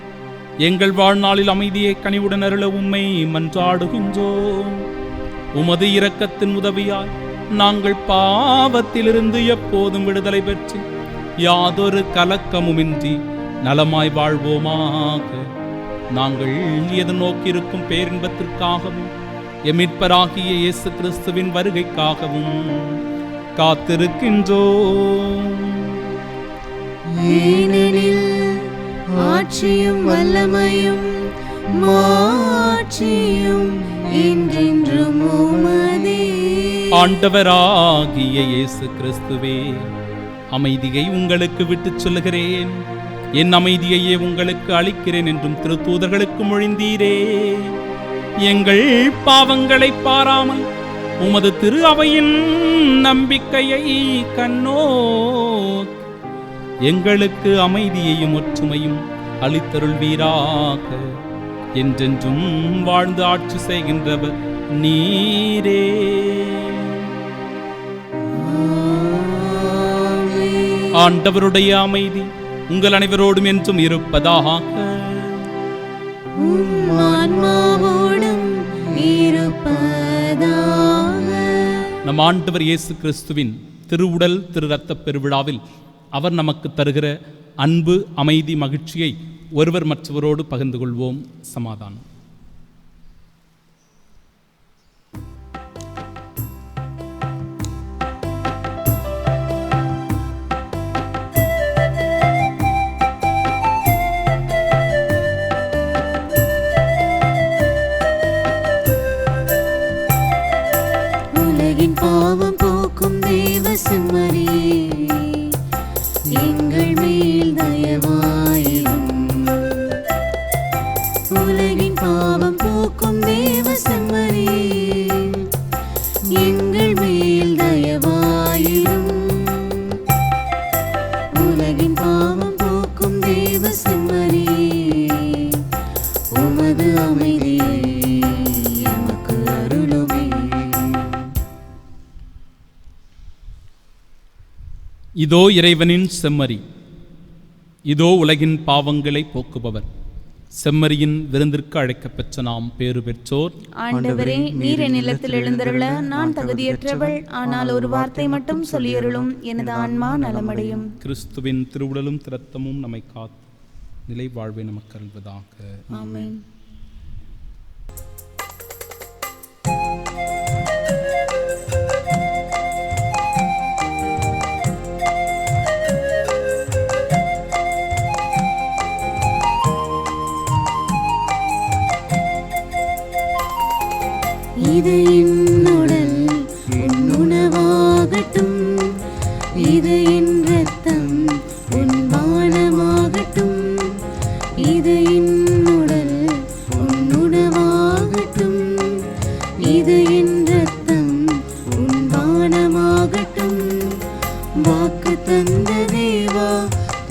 எங்கள் வாழ்நாளில் அமைதியை கனிவுடன் அருள உம்மை மன்றாடுகின்றோம். உமது இரக்கத்தின் உதவியால் நாங்கள் பாவத்திலிருந்து எப்போதும் விடுதலை பெற்று யாதொரு கலக்கமுமின்றி நலமாய் வாழ்வோமாக. நாங்கள் எதிர்நோக்கியிருக்கும் பேரின்பத்திற்காகவும் எமிட்பராகிய இயேசு கிறிஸ்துவின் வருகைக்காகவும் காத்திருக்கின்றோம். ஏனெனில் ஆட்சியும் வல்லமையும் மாட்சியும் என்றென்றும் உமதே. ஆண்டவராகிய இயேசு கிறிஸ்துவே, அமைதியை உங்களுக்கு விட்டுச் சொல்லுகிறேன், என் அமைதியையே உங்களுக்கு அளிக்கிறேன் என்றும் திருத்தூதர்களுக்கு மொழிந்தீரே. எங்கள் பாவங்களை பாராமல் உமது திரு அவையின் நம்பிக்கையை கண்ணோக்கி எங்களுக்கு அமைதியையும் ஒற்றுமையும் அளித்தருள்வீராக. என்றென்றும் வாழ்ந்து ஆட்சி செய்கின்றவர் நீரே. ஆண்டவருடைய அமைதி உங்கள் அனைவரோடும் என்றும் இருப்பதாக. நம் ஆண்டவர் இயேசு கிறிஸ்துவின் திருவுடல் திரு இரத்த பெருவிழாவில் அவர் நமக்கு தருகிற அன்பு, அமைதி, மகிழ்ச்சியை ஒருவர் மற்றவரோடு பகிர்ந்து கொள்வோம். சமாதானம். உலகின் பாவம் போக்கும் தேவ செம்மறியே, எங்கள் மேல் தயவாயிரும். உலகின் பாவம் போக்கும் தேவ செம்மறியே, எங்கள் மேல் தயவாயிரும். உலகின் பாவம் போக்கும் தேவ செம்மறியே, உமது அமைதியை எமக்கு அருளுமே. இதோ இறைவனின் செம்மறி, இதோ உலகின் பாவங்களை போக்குபவர். செம்மறியின் விருந்திற்கு அழைக்கப்பெற்ற நாம் பேறு பெற்றோர். ஆண்டவரே, நீர் என் நிலத்தில் எழுந்தருள நான் தகுதியற்றவள். ஆனால் ஒரு வார்த்தை மட்டும் சொல்லியருளும், எனது ஆன்மா நலமடையும். கிறிஸ்துவின் திருவுடலும் திரத்தமும் நம்மை காத்து நிலை வாழ்வை நமக்கு அருள்வதாக. ஆமென்.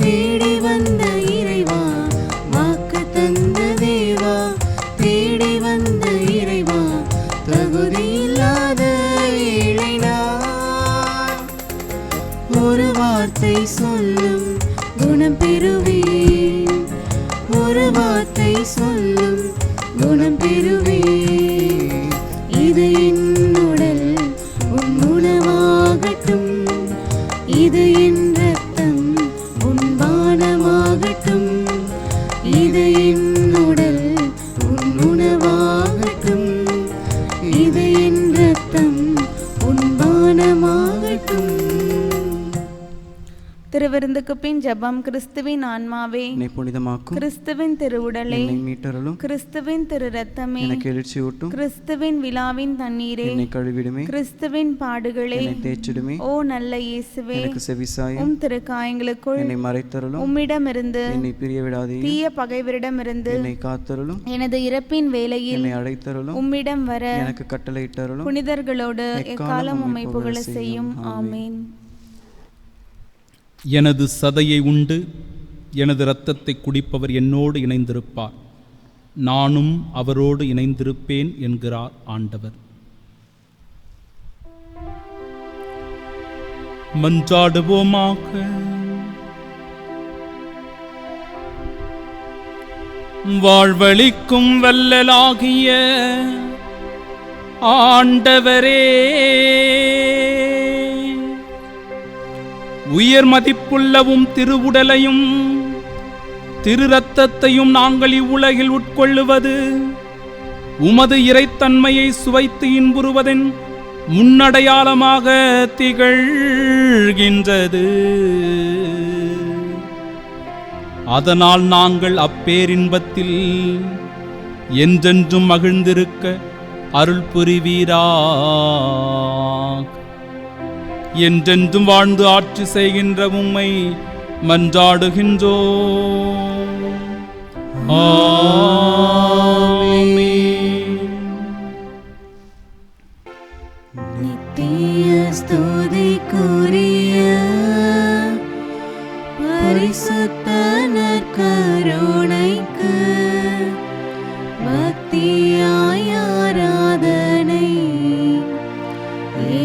தேடி வந்த இறைவா வாக்கு தந்த தேவா தேடி வந்த இறைவா தகுதியில்லாத ஏழை நான் ஒரு வார்த்தை சொல்லும் குணம் பெறுவேன் ஒரு வார்த்தை சொல்லும் குணம் பெறுவேன் இது என் உடல் உன் உணவாகட்டும் இது என் ரத்தம் உன் பானமாகட்டும் இது என் உடல் உன் உணவாகட்டும் இது என் ரத்தம் உன் பானமாகட்டும். திருவிருந்துக்கு பின் ஜெபம். கிறிஸ்துவின் ஆன்மாவே என்னை புனிதமாக்கும், கிறிஸ்துவின் திருவுடலே என்னை மீட்டருளும், கிறிஸ்துவின் திரு ரத்தமே எனக்கு எழுச்சியூட்டும், கிறிஸ்துவின் விழாவின் தண்ணீரே என்னை கழுவிடுமே, கிறிஸ்துவின் பாடுகளே என்னை தேய்ச்சிடுமே, ஓ நல்ல இயேசுவே எனக்கு செவிசாயும், உம் திருக்காயங்களுக்குள் என்னை மறைத்தருளும், உம்மிடமிருந்து என்னை பிரிய விடாதே, தீய பகைவரிடமிருந்து என்னை காத்தருளும், எனது இறப்பின் வேளையில் என்னை அழைத்தருளும், உம்மிடம் வர எனக்கு கட்டளையிட்டருளும், புனிதர்களோடு எக்காலம் உம்மை புகழ செய்யும். ஆமேன். எனது சதையை உண்டு எனது இரத்தத்தை குடிப்பவர் என்னோடு இணைந்திருப்பார், நானும் அவரோடு இணைந்திருப்பேன் என்கிறார் ஆண்டவர். மன்றாடுவோமாக. வாழ்வளிக்கும் வல்லலாகிய ஆண்டவரே, உயர் மதிப்புள்ளவும் திருவுடலையும் திரு இரத்தத்தையும் நாங்கள் இவ்வுலகில் உட்கொள்ளுவது உமது இறைத்தன்மையை சுவைத்து இன்புறுவதன் முன்னடையாளமாக திகழ்கின்றது. அதனால் நாங்கள் அப்பேரின்பத்தில் என்றென்றும் மகிழ்ந்திருக்க அருள் புரிவீராக. என்றென்றும் வாழ்ந்து ஆட்சி செய்கின்ற உம்மை மன்றாடுகின்றோம். ஆமென். நித்திய ஸ்துதிக்குரிய பரிசுத்த நற்கருணைக்கு பக்தியாய் ஆராதனை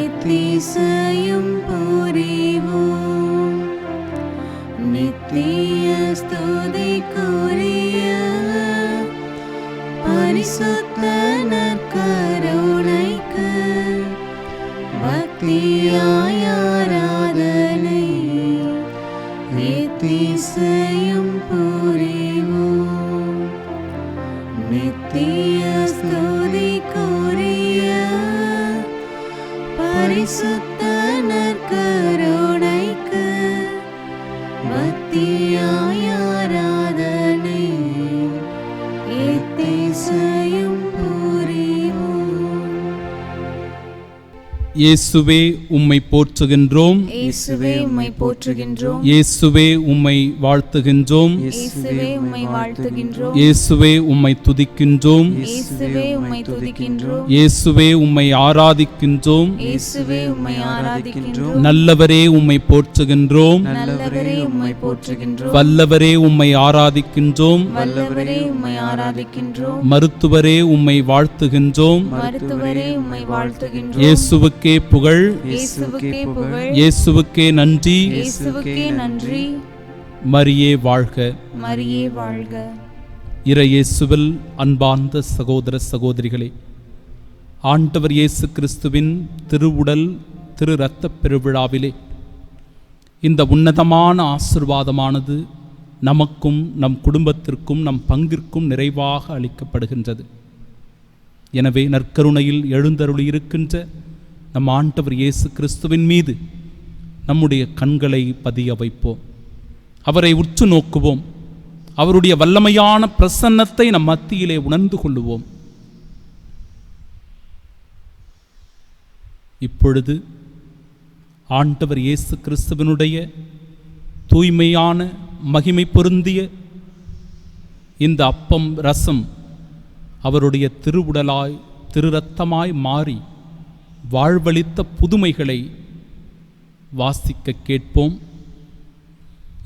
எத்திசையும் புரிவோம். நித்திய ஸ்துதிக்குரிய பரிசுத்த நற்கருணைக்கு பக்தியாய் ஆராதனை எத்திசையும் புரிவோம். நித்திய ஸ்துதிக்குரிய பரிசுத்த நற்கருணைக்கு பக்தியாய் ஆராதனை எத்திசையும் புரிவோம். இயேசுவே உம்மை போற்றுகின்றோம், இயேசுவே உம்மை போற்றுகின்றோம், இயேசுவே உம்மை வாழ்த்துகின்றோம், இயேசுவே உம்மை வாழ்த்துகின்றோம், இயேசுவே உம்மை துதிக்கின்றோம், இயேசுவே உம்மை துதிக்கின்றோம், இயேசுவே உம்மை ஆராதிக்கின்றோம். இயேசுவே உம்மை ஆராதிக்கின்றோம். நல்லவரே உம்மை போற்றுகின்றோம், நல்லவரே உம்மை போற்றுகின்றோம், வல்லவரே உம்மை ஆராதிக்கின்றோம், வல்லவரே உம்மை ஆராதிக்கின்றோம், மருத்துவரே உம்மை வாழ்த்துகின்றோம். மருத்துவரே உம்மை வாழ்த்துகின்றோம். இயேசுவுக்கே புகழ், இயேசுவுக்கே புகழ், இயேசுவுக்கே நன்றி. இயேசுவுக்கே நன்றி. மரியே வாழ்க. மரியே வாழ்க. இறையேசுவில் அன்பார்ந்த சகோதர சகோதரிகளே, ஆண்டவர் இயேசு கிறிஸ்துவின் திருவுடல் திரு இரத்தப் பெருவிழாவிலே இந்த உன்னதமான ஆசிர்வாதமானது நமக்கும் நம் குடும்பத்திற்கும் நம் பங்கிற்கும் நிறைவாக அளிக்கப்படுகின்றது. எனவே நற்கருணையில் எழுந்தருளி இருக்கின்ற நம் ஆண்டவர் இயேசு கிறிஸ்துவின் மீது நம்முடைய கண்களை பதிய வைப்போம், அவரை உற்று நோக்குவோம், அவருடைய வல்லமையான பிரசன்னத்தை நம் மத்தியிலே உணர்ந்து கொள்ளுவோம். இப்பொழுது ஆண்டவர் இயேசு கிறிஸ்துவினுடைய தூய்மையான மகிமை பொருந்திய இந்த அப்பம் ரசம் அவருடைய திருவுடலாய் திரு இரத்தமாய் மாறி வாழ்வளித்த புதுமைகளை வாசிக்க கேட்போம்.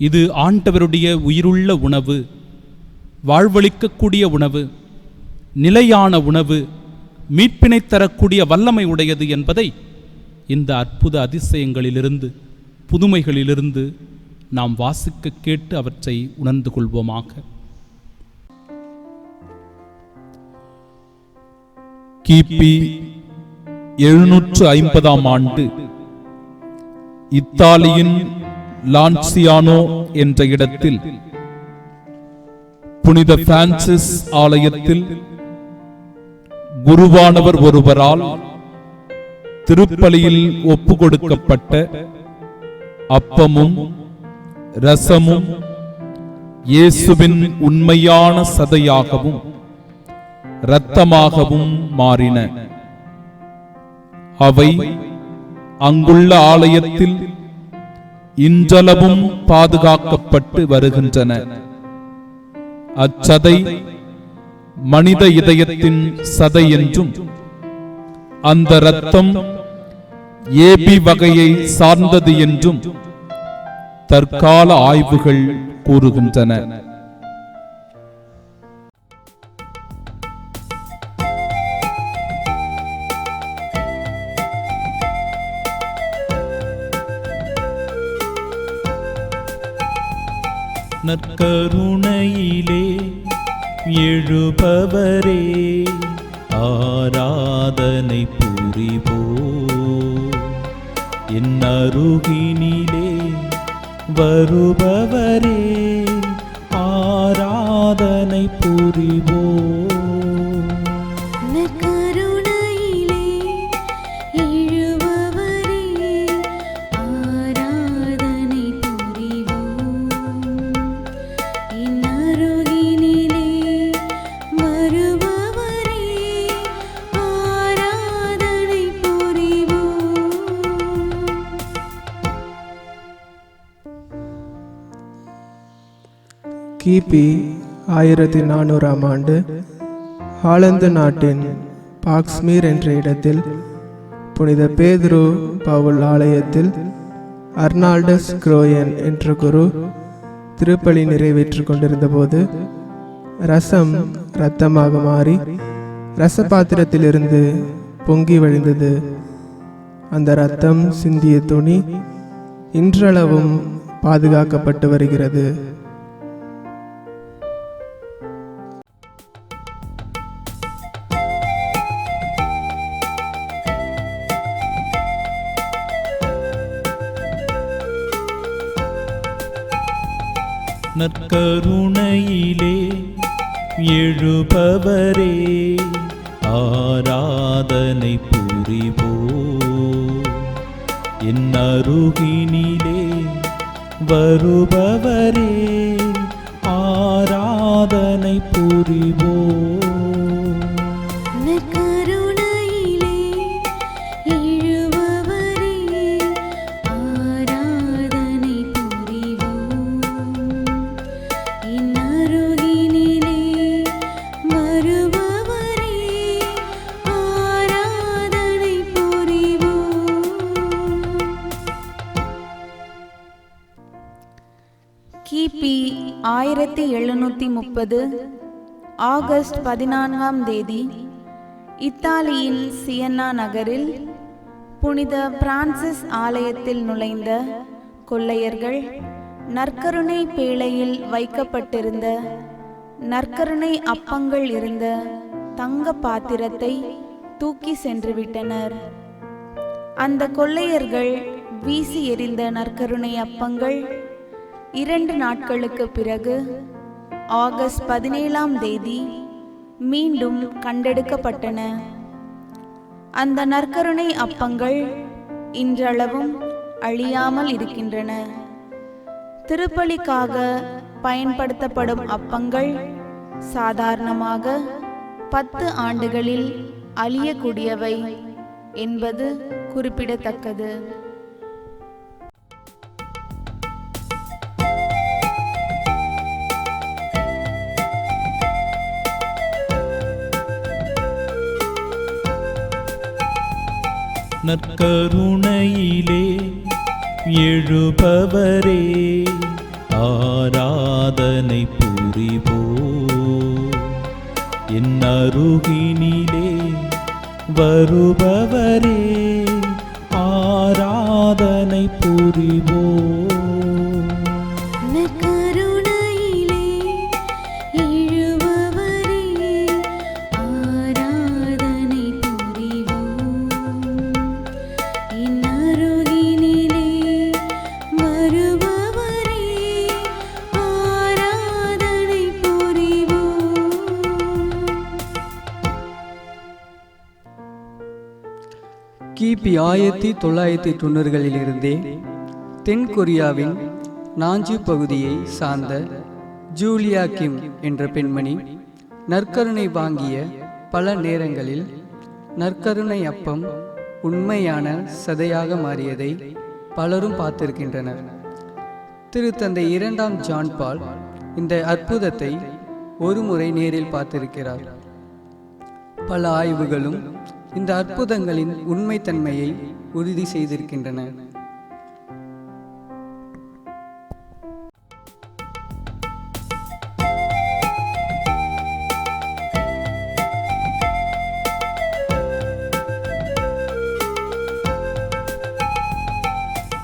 இது ஆண்டவருடைய உயிருள்ள உணவு, வாழ்வளிக்கக்கூடிய உணவு, நிலையான உணவு, மீட்பினை தரக்கூடிய வல்லமை உடையது என்பதை இந்த அற்புத அதிசயங்களிலிருந்து, புதுமைகளிலிருந்து நாம் வாசிக்க கேட்டு அவற்றை உணர்ந்து கொள்வோமாக. கிபி 750ஆம் ஆண்டு இத்தாலியின் லான்சியானோ என்ற இடத்தில் புனித பிரான்சிஸ் ஆலயத்தில் குருவானவர் ஒருவரால் திருப்பலியில் ஒப்பு கொடுக்கப்பட்ட அப்பமும் இரசமும் இயேசுவின் உண்மையான சதையாகவும் இரத்தமாகவும் மாறின. அவை அங்குள்ள ஆலயத்தில் இன்றளவும் பாதுகாக்கப்பட்டு வருகின்றன. அச்சதை மனித இதயத்தின் சதை என்றும், அந்த இரத்தம் ஏபி வகையை சார்ந்தது என்றும் தற்கால ஆய்வுகள் கூறுகின்றன. நற்கருணையிலே எழுபவரே ஆராதனை புரிவோ, என் அருகினிலே வருபவரே ஆராதனை புரிவோ. கிபி 1400ஆம் ஆண்டு ஹாலந்து நாட்டின் பாக்ஸ்மீர் என்ற இடத்தில் புனித பேதுரு பவுல் ஆலயத்தில் அர்னால்டஸ் குரோயன் என்ற குரு திருப்பலி நிறைவேற்றிக் கொண்டிருந்த போது இரசம் இரத்தமாக மாறி இரசபாத்திரத்திலிருந்து பொங்கி வழிந்தது. அந்த இரத்தம் சிந்திய துணி இன்றளவும் பாதுகாக்கப்பட்டு வருகிறது. நற்கருணையிலே எழுபவரே ஆராதனை புரிவோ, என் அருகினிலே வருபவரே ஆராதனை புரிவோ. கிபி 1730 ஆகஸ்ட் 14ஆம் தேதி இத்தாலியின் சியன்னா நகரில் புனித பிரான்சிஸ் ஆலயத்தில் நுழைந்த கொள்ளையர்கள் நற்கருணை பேழையில் வைக்கப்பட்டிருந்த நற்கருணை அப்பங்கள் இருந்த தங்க பாத்திரத்தை தூக்கி சென்று விட்டனர். அந்த கொள்ளையர்கள் வீசி எறிந்த நற்கருணை அப்பங்கள் 2 நாட்களுக்கு பிறகு ஆகஸ்ட் 17ஆம் தேதி மீண்டும் கண்டெடுக்கப்பட்டன. அந்த நற்கருணை அப்பங்கள் இன்றளவும் அழியாமல் இருக்கின்றன. திருப்பலிக்காக பயன்படுத்தப்படும் அப்பங்கள் சாதாரணமாக 10 ஆண்டுகளில் அழியக்கூடியவை என்பது குறிப்பிடத்தக்கது. நற்கருணையிலே எழுபவரே ஆராதனை புரிவோ என் அருகினிலே வருபவரே ஆராதனை புரிவோ நற்கருணையிலே எழுபவரே ஆராதனை புரிவோம் என் அருகினிலே வருபவரே ஆராதனை புரிவோம். கிபி 1990களிலிருந்தே தென் கொரியாவின் நாஞ்சு பகுதியை சார்ந்த ஜூலியா கிம் என்ற பெண்மணி நற்கருணை வாங்கிய பல நேரங்களில் நற்கருணை அப்பம் உண்மையான சதையாக மாறியதை பலரும் பார்த்திருக்கின்றனர். திருத்தந்தை 2ஆம் ஜான் பால் இந்த அற்புதத்தை ஒரு முறை நேரில் பார்த்திருக்கிறார். பல ஆய்வுகளும் இந்த அற்புதங்களின் உண்மைத்தன்மையை உறுதி செய்திருக்கின்றன.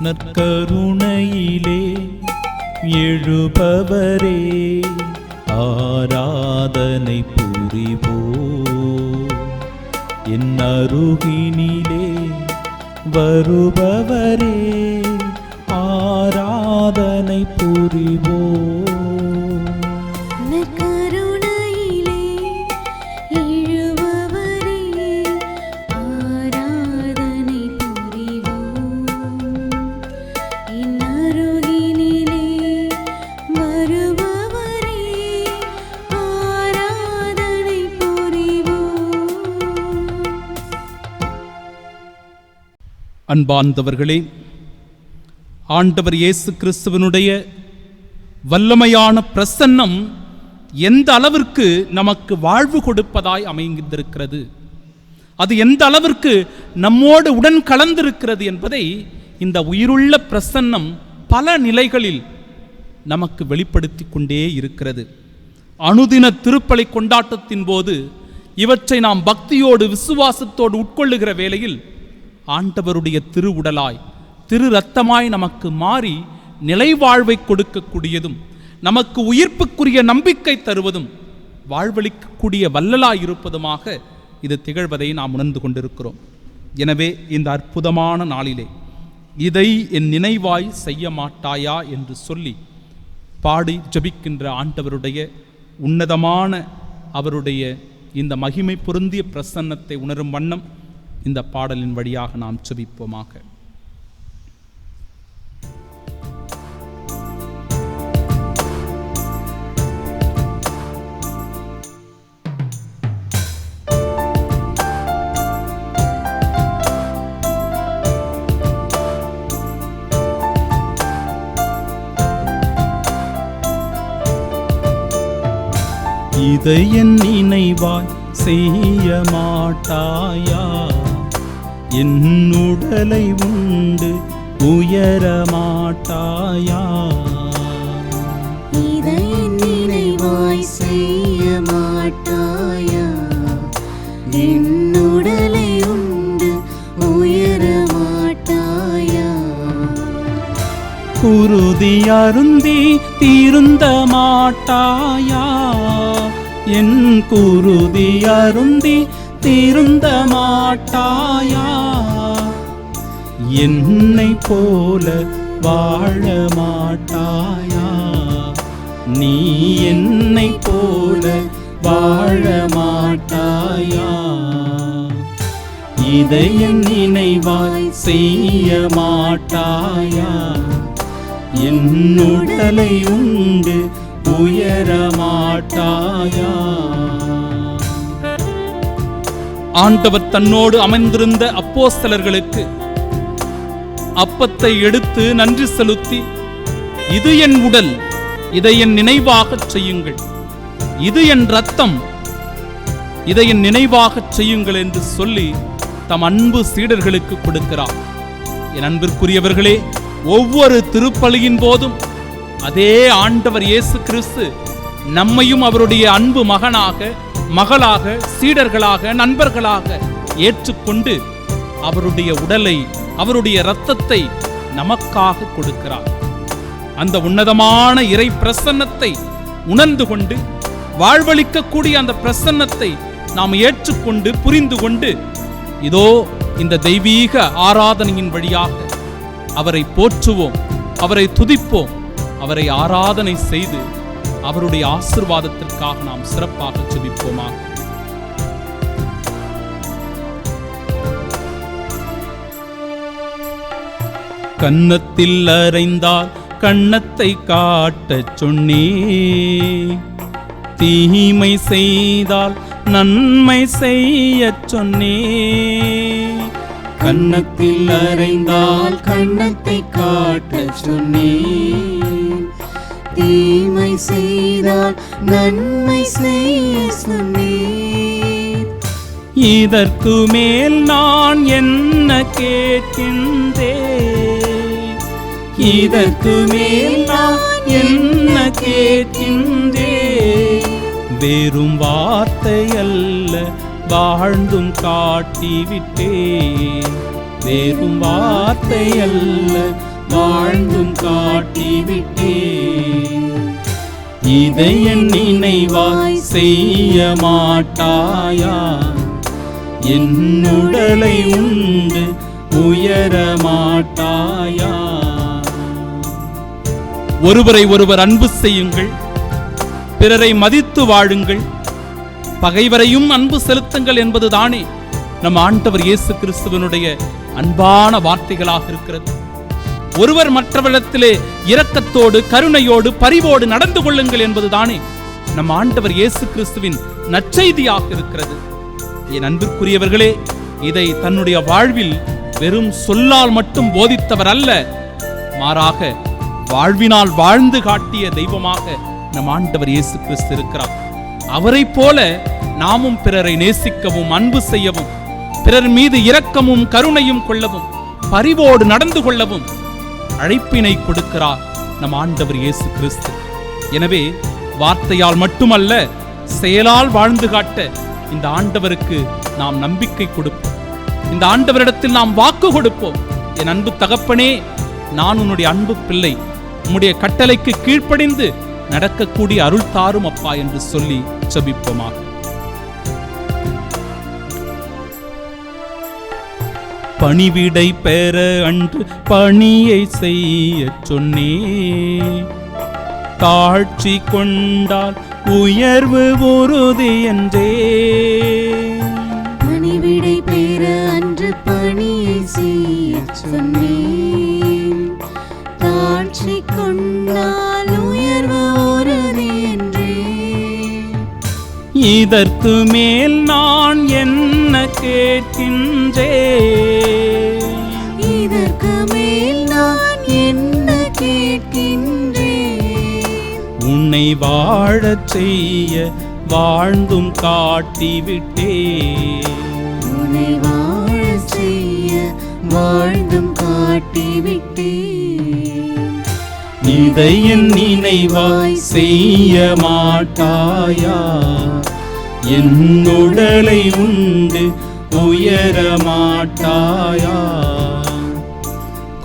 நற்கருணையிலே எழுபவரே ஆராதனை புரிவோ என் அருகினிலே வருபவரே ஆராதனை புரிவோ நற்கருணையிலே எழுபவரே ஆராதனை புரிவோம் என் அருகினிலே வருபவரே ஆராதனை புரிவோம். அன்பார்ந்தவர்களே, ஆண்டவர் இயேசு கிறிஸ்துவனுடைய வல்லமையான பிரசன்னம் எந்த அளவிற்கு நமக்கு வாழ்வு கொடுப்பதாய் அமைந்திருக்கிறது, அது எந்த அளவிற்கு நம்மோடு உடன் கலந்திருக்கிறது என்பதை இந்த உயிருள்ள பிரசன்னம் பல நிலைகளில் நமக்கு வெளிப்படுத்தி கொண்டே இருக்கிறது. அனுதின திருப்பலி கொண்டாட்டத்தின் போது இவற்றை நாம் பக்தியோடு விசுவாசத்தோடு உட்கொள்ளுகிற வேளையில் ஆண்டவருடைய திருவுடலாய் திரு இரத்தமாய் நமக்கு மாறி நிலைவாழ்வை கொடுக்கக்கூடியதும் நமக்கு உயிர்ப்புக்குரிய நம்பிக்கை தருவதும் வாழ்வளிக்கக்கூடிய வல்லலாய் இருப்பதுமாக இது திகழ்வதை நாம் உணர்ந்து கொண்டிருக்கிறோம். எனவே இந்த அற்புதமான நாளிலே இதை என் நினைவாய் செய்ய மாட்டாயா என்று சொல்லி பாடி ஜபிக்கின்ற ஆண்டவருடைய உன்னதமான அவருடைய இந்த மகிமை பொருந்திய பிரசன்னத்தை உணரும் வண்ணம் இந்த பாடலின் வழியாக நாம் ஜெபிப்போமாக. இதை என் நினைவாய் செய்ய மாட்டாயா, என் உடலை உண்டு உயர மாட்டாயா. இதை நினைவாய் செய்ய மாட்டாயா, என் உடலை உண்டு உயர மாட்டாயா. குருதி அருந்தி தீருந்த மாட்டாயா, என் குருதி அருந்தி தீருந்த மாட்டாயா. என்னை போல வாழ மாட்டாயா, நீ என்னை போல வாழ மாட்டாயா. இதை என் நினைவாய் செய்ய மாட்டாயா, என் உடலை உண்டு உயர மாட்டாயா. ஆண்டவர் தன்னோடு அமர்ந்திருந்த அப்போஸ்தலர்களுக்கு அப்பத்தை எடுத்து நன்றி செலுத்தி, இது என் உடல், இதை என் நினைவாகச் செய்யுங்கள், இது என் இரத்தம், இதை என் நினைவாகச் செய்யுங்கள் என்று சொல்லி தம் அன்பு சீடர்களுக்கு கொடுக்கிறார். என் அன்பிற்குரியவர்களே, ஒவ்வொரு திருப்பலியின் போதும் அதே ஆண்டவர் இயேசு கிறிஸ்து நம்மையும் அவருடைய அன்பு மகனாக, மகளாக, சீடர்களாக, நண்பர்களாக ஏற்றுக்கொண்டு அவருடைய உடலை, அவருடைய இரத்தத்தை நமக்காக கொடுக்கிறார். அந்த உன்னதமான இறை பிரசன்னத்தை உணர்ந்து கொண்டு வாழ்வளிக்கக்கூடிய அந்த பிரசன்னத்தை நாம் ஏற்றுக்கொண்டு புரிந்து கொண்டு இதோ இந்த தெய்வீக ஆராதனையின் வழியாக அவரை போற்றுவோம், அவரை துதிப்போம், அவரை ஆராதனை செய்து அவருடைய ஆசீர்வாதத்திற்காக நாம் சிறப்பாக ஜெபிப்போமாக. கன்னத்தில் அறைந்தால் கன்னத்தை காட்டச் சொன்னே, தீமை செய்தால் நன்மை செய்யச் சொன்னே. கன்னத்தில் அறைந்தால் கன்னத்தை காட்டச் சொன்னேன், தீமை செய்தால் நன்மை செய்ய சொன்னேன். இதற்கு மேல் நான் என்ன கேட்கின்றேன், இதற்கு மேல் நான் என்ன கேட்கின்றேன். வெறும் வார்த்தை அல்ல வாழ்ந்தும் காட்டிவிட்டேன், வெறும் வார்த்தை அல்ல வாழ்ந்தும் காட்டிவிட்டேன். இதை என் நினைவாய் செய்ய மாட்டாயா, என் உடலை உண்டு உயர மாட்டாயா. ஒருவரை ஒருவர் அன்பு செய்யுங்கள், பிறரை மதித்து வாழுங்கள், பகைவரையும் அன்பு செலுத்துங்கள் என்பதுதானே நம் ஆண்டவர் இயேசு கிறிஸ்துவனுடைய அன்பான வார்த்தைகளாக இருக்கிறது. ஒருவர் மற்றவரிடத்திலே இரக்கத்தோடு, கருணையோடு, பரிவோடு நடந்து கொள்ளுங்கள் என்பதுதானே நம் ஆண்டவர் இயேசு கிறிஸ்துவின் நற்செய்தியாக இருக்கிறது. என் அன்பிற்குரியவர்களே, இதை தன்னுடைய வாழ்வில் வெறும் சொல்லால் மட்டும் போதித்தவர் அல்ல, மாறாக வாழ்வினால் வாழ்ந்து காட்டிய தெய்வமாக நம் ஆண்டவர் இயேசு கிறிஸ்து இருக்கிறார். அவரை போல நாமும் பிறரை நேசிக்கவும், அன்பு செய்யவும், பிறர் மீது இரக்கமும் கருணையும் கொள்ளவும், பரிவோடு நடந்து கொள்ளவும் அழைப்பினை கொடுக்கிறார் நம் ஆண்டவர் இயேசு கிறிஸ்து. எனவே வார்த்தையால் மட்டுமல்ல, செயலால் வாழ்ந்து காட்ட இந்த ஆண்டவருக்கு நாம் நம்பிக்கை கொடுப்போம், இந்த ஆண்டவரிடத்தில் நாம் வாக்கு கொடுப்போம். என் அன்பு தகப்பனே, நான் உன்னுடைய அன்பு பிள்ளை, உம்முடைய கட்டளைக்கு கீழ்ப்படிந்து நடக்கக்கூடிய அருள் தாரும் அப்பா என்று சொல்லி ஜெபிப்போமாக. பணிவிடை பெற அன்று பணியை செய்ய சொன்னே, தாழ்ச்சி கொண்டால் உயர்வு உறுதி என்றே. பணிவிடை பெற அன்று பணியை செய்ய சொன்னேன், தாழ்ச்சி கொண்டால் உயர்வு உறுதி என்றே. இதற்கு மேல் நான் என்ன கேட்கின்றேன், இதற்கு மேல் நான் என்ன கேட்கின்றேன். உன்னை வாழச் செய்ய வாழ்ந்தும் காட்டிவிட்டேன், உன்னை வாழச் செய்ய வாழ்ந்தும் காட்டிவிட்டேன். இதை என் நினைவாய் செய்ய மாட்டாயா, என் உடலை உண்டு உயர மாட்டாயா.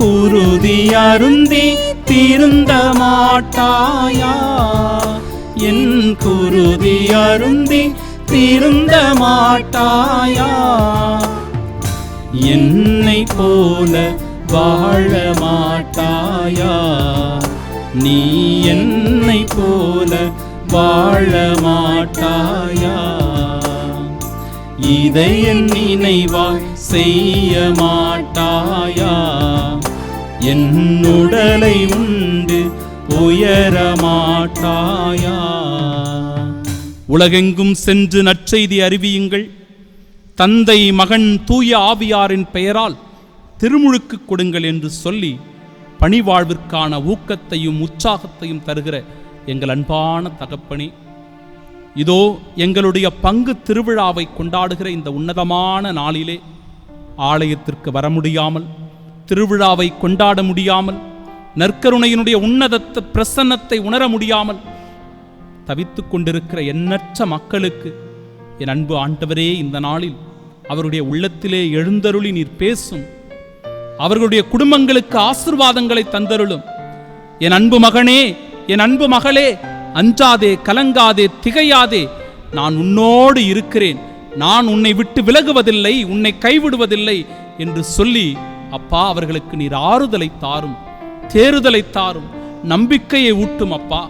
குருதி அருந்தி திருந்த மாட்டாயா, என் குருதி அருந்தி திருந்த மாட்டாயா. என்னை போல வாழ மாட்டாயா, நீ என்னை போல வாழ மாட்டாயா. இதை என் நினைவாய் செய்ய மாட்டாயா, என் உடலை உண்டு உயர மாட்டாயா. உலகெங்கும் சென்று நற்செய்தி அறிவியுங்கள், தந்தை, மகன், தூய ஆவியாரின் பெயரால் திருமுழுக்கு கொடுங்கள் என்று சொல்லி பணிவாழ்விற்கான ஊக்கத்தையும் உற்சாகத்தையும் தருகிற எங்கள் அன்பான தகப்பனே, இதோ எங்களுடைய பங்கு திருவிழாவை கொண்டாடுகிற இந்த உன்னதமான நாளிலே ஆலயத்திற்கு வர முடியாமல், திருவிழாவை கொண்டாட முடியாமல், நற்கருணையினுடைய உன்னதத்த பிரசன்னத்தை உணர முடியாமல் தவித்துக் கொண்டிருக்கிற எண்ணற்ற மக்களுக்கு என் அன்பு ஆண்டவரே இந்த நாளில் அவருடைய உள்ளத்திலே எழுந்தருளி நீர் பேசும். அவர்களுடைய குடும்பங்களுக்கு ஆசீர்வாதங்களை தந்தருளும். என் அன்பு மகனே, என் அன்பு மகளே, அஞ்சாதே, கலங்காதே, திகையாதே, நான் உன்னோடு இருக்கிறேன், நான் உன்னை விட்டு விலகுவதில்லை, உன்னை கைவிடுவதில்லை என்று சொல்லி அப்பா அவர்களுக்கு நீர் ஆறுதலை தாரும், தேறுதலை தாரும், நம்பிக்கையை ஊட்டும். அப்பா,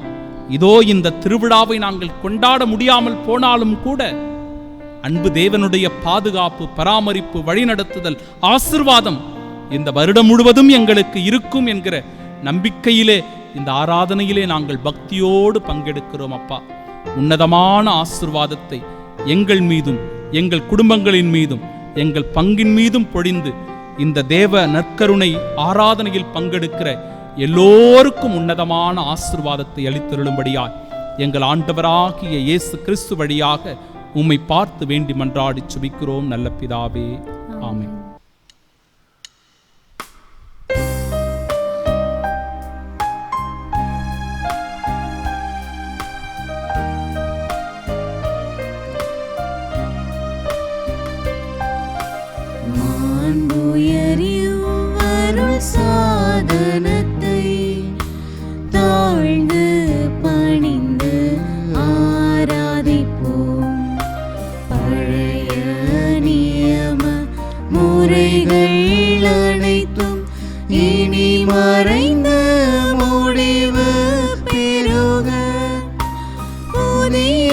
இதோ இந்த திருவிழாவை நாங்கள் கொண்டாட முடியாமல் போனாலும் கூட அன்பு தேவனுடைய பாதுகாப்பு, பராமரிப்பு, வழிநடத்துதல், ஆசீர்வாதம் இந்த வருடம் முழுவதும் எங்களுக்கு இருக்கும் என்கிற நம்பிக்கையிலே இந்த ஆராதனையிலே நாங்கள் பக்தியோடு பங்கெடுக்கிறோம். அப்பா, உன்னதமான ஆசீர்வாதத்தை எங்கள் மீதும், எங்கள் குடும்பங்களின் மீதும், எங்கள் பங்கின் மீதும் பொழிந்து இந்த தேவ நற்கருணை ஆராதனையில் பங்கெடுக்கிற எல்லோருக்கும் உன்னதமான ஆசீர்வாதத்தை அளித்தருளும்படியாய் எங்கள் ஆண்டவராகிய இயேசு கிறிஸ்து வழியாக உம்மை பார்த்து வேண்டி மன்றாடி சுபிக்கிறோம் நல்ல பிதாவே, ஆமென். சாதனத்தை தாழ்ந்து பணிந்து ஆராதிப்போம். பழைய நியம முறைகள் அனைத்தும் இனி மறைந்து முடிவு பெறுக. புதிய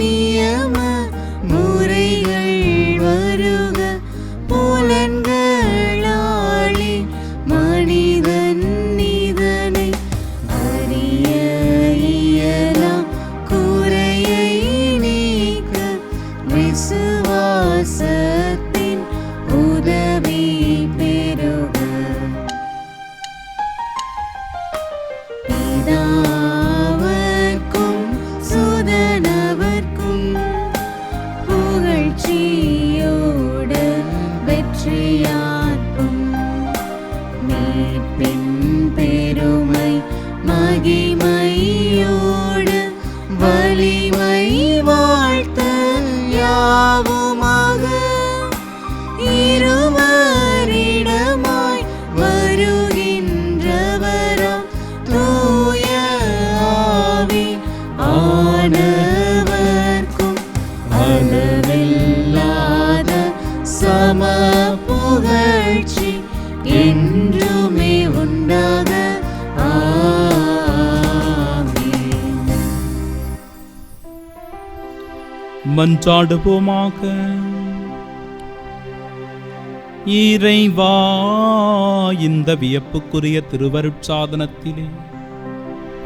நியம முறைகள் வருக. புலன்களாலே மனிதன் இதனை அறிய இயலாம். குறையை நீக்க விசுவாசத்தின் உதவி பெறுக. பிதாவர்க்கும் சுதனவர்க்கும் புகழ்ச்சியோடு வெற்றியார்க்கும் மீட்பின் பெருமை மகிமையோடு வலிமை வாழ்த்து யாவுமாக. இருவரிடமாய் வருகின்றவராம் தூய ஆவி ஆனவர்க்கும் அளவில்லாத சம புகழ்ச்சி என்றுமே உண்டாக. ஆமென். மன்றாடுவோமாக. இறைவா, இந்த வியப்புக்குரிய திருவருட்சாதனத்திலே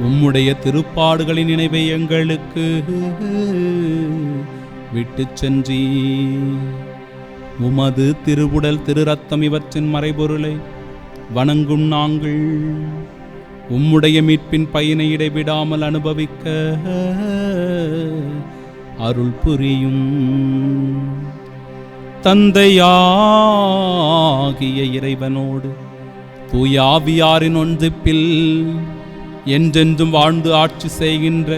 உம்முடைய திருப்பாடுகளின் நினைவை எங்களுக்கு விட்டுச் சென்றீ. உமது திருவுடல், திரு ரத்தம் இவற்றின் மறைபொருளை வணங்கும் நாங்கள் உம்முடைய மீட்பின் பயனை இடைவிடாமல் அனுபவிக்க அருள் புரியும். தந்தையாகிய இறைவனோடு தூய ஆவியாரின் ஒன்றிப்பில் என்றென்றும் வாழ்ந்து ஆட்சி செய்கின்ற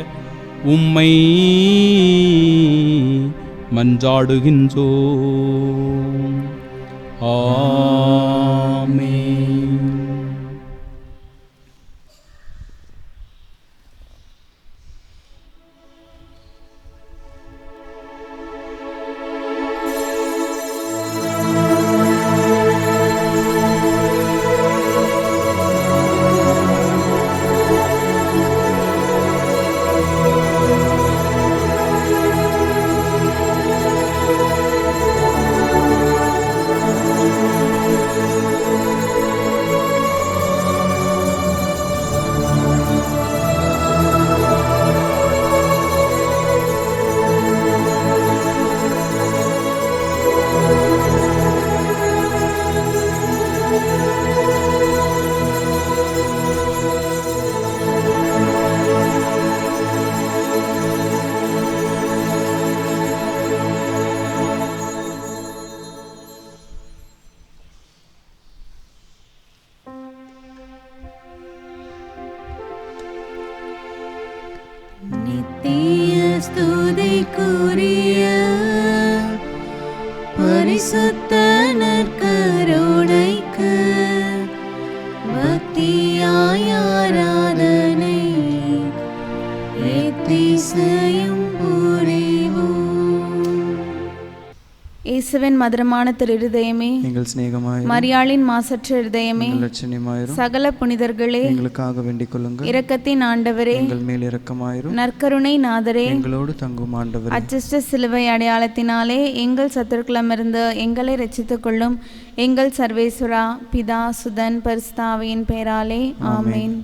உம்மை மன்றாடுகின்றோம். ஆமென். நித்திய ஸ்துதிக்குரிய பரிசுத்த நற்கருணைக்கு பக்தியாய் ஆராதனை எத்திசையும் புரிவோம். இயேசுவின் மதுரமான திருஹிருதயமே, எங்கள் சிநேகமாயிரும். மரியாளின் மாசற்ற இருதயமே, எங்கள் லட்சணியமாயிரும். சகல புனிதர்களே, எங்களுக்காக வேண்டிக் கொள்ளுங்கள். இரக்கத்தின் ஆண்டவரே, எங்கள் மேல் இரக்கமாயிரும். நற்கருணை நாதரே, எங்களோடு தங்கும் ஆண்டவரே, அச்சிஷ்ட சிலுவை அடையாளத்தினாலே எங்கள் சத்துருக்களமிருந்து எங்களை ரட்சித்துக் கொள்ளும். எங்கள் சர்வேஸ்வரா, பிதா, சுதன், பரிசுத்த ஆவியின் பெயராலே ஆமென்.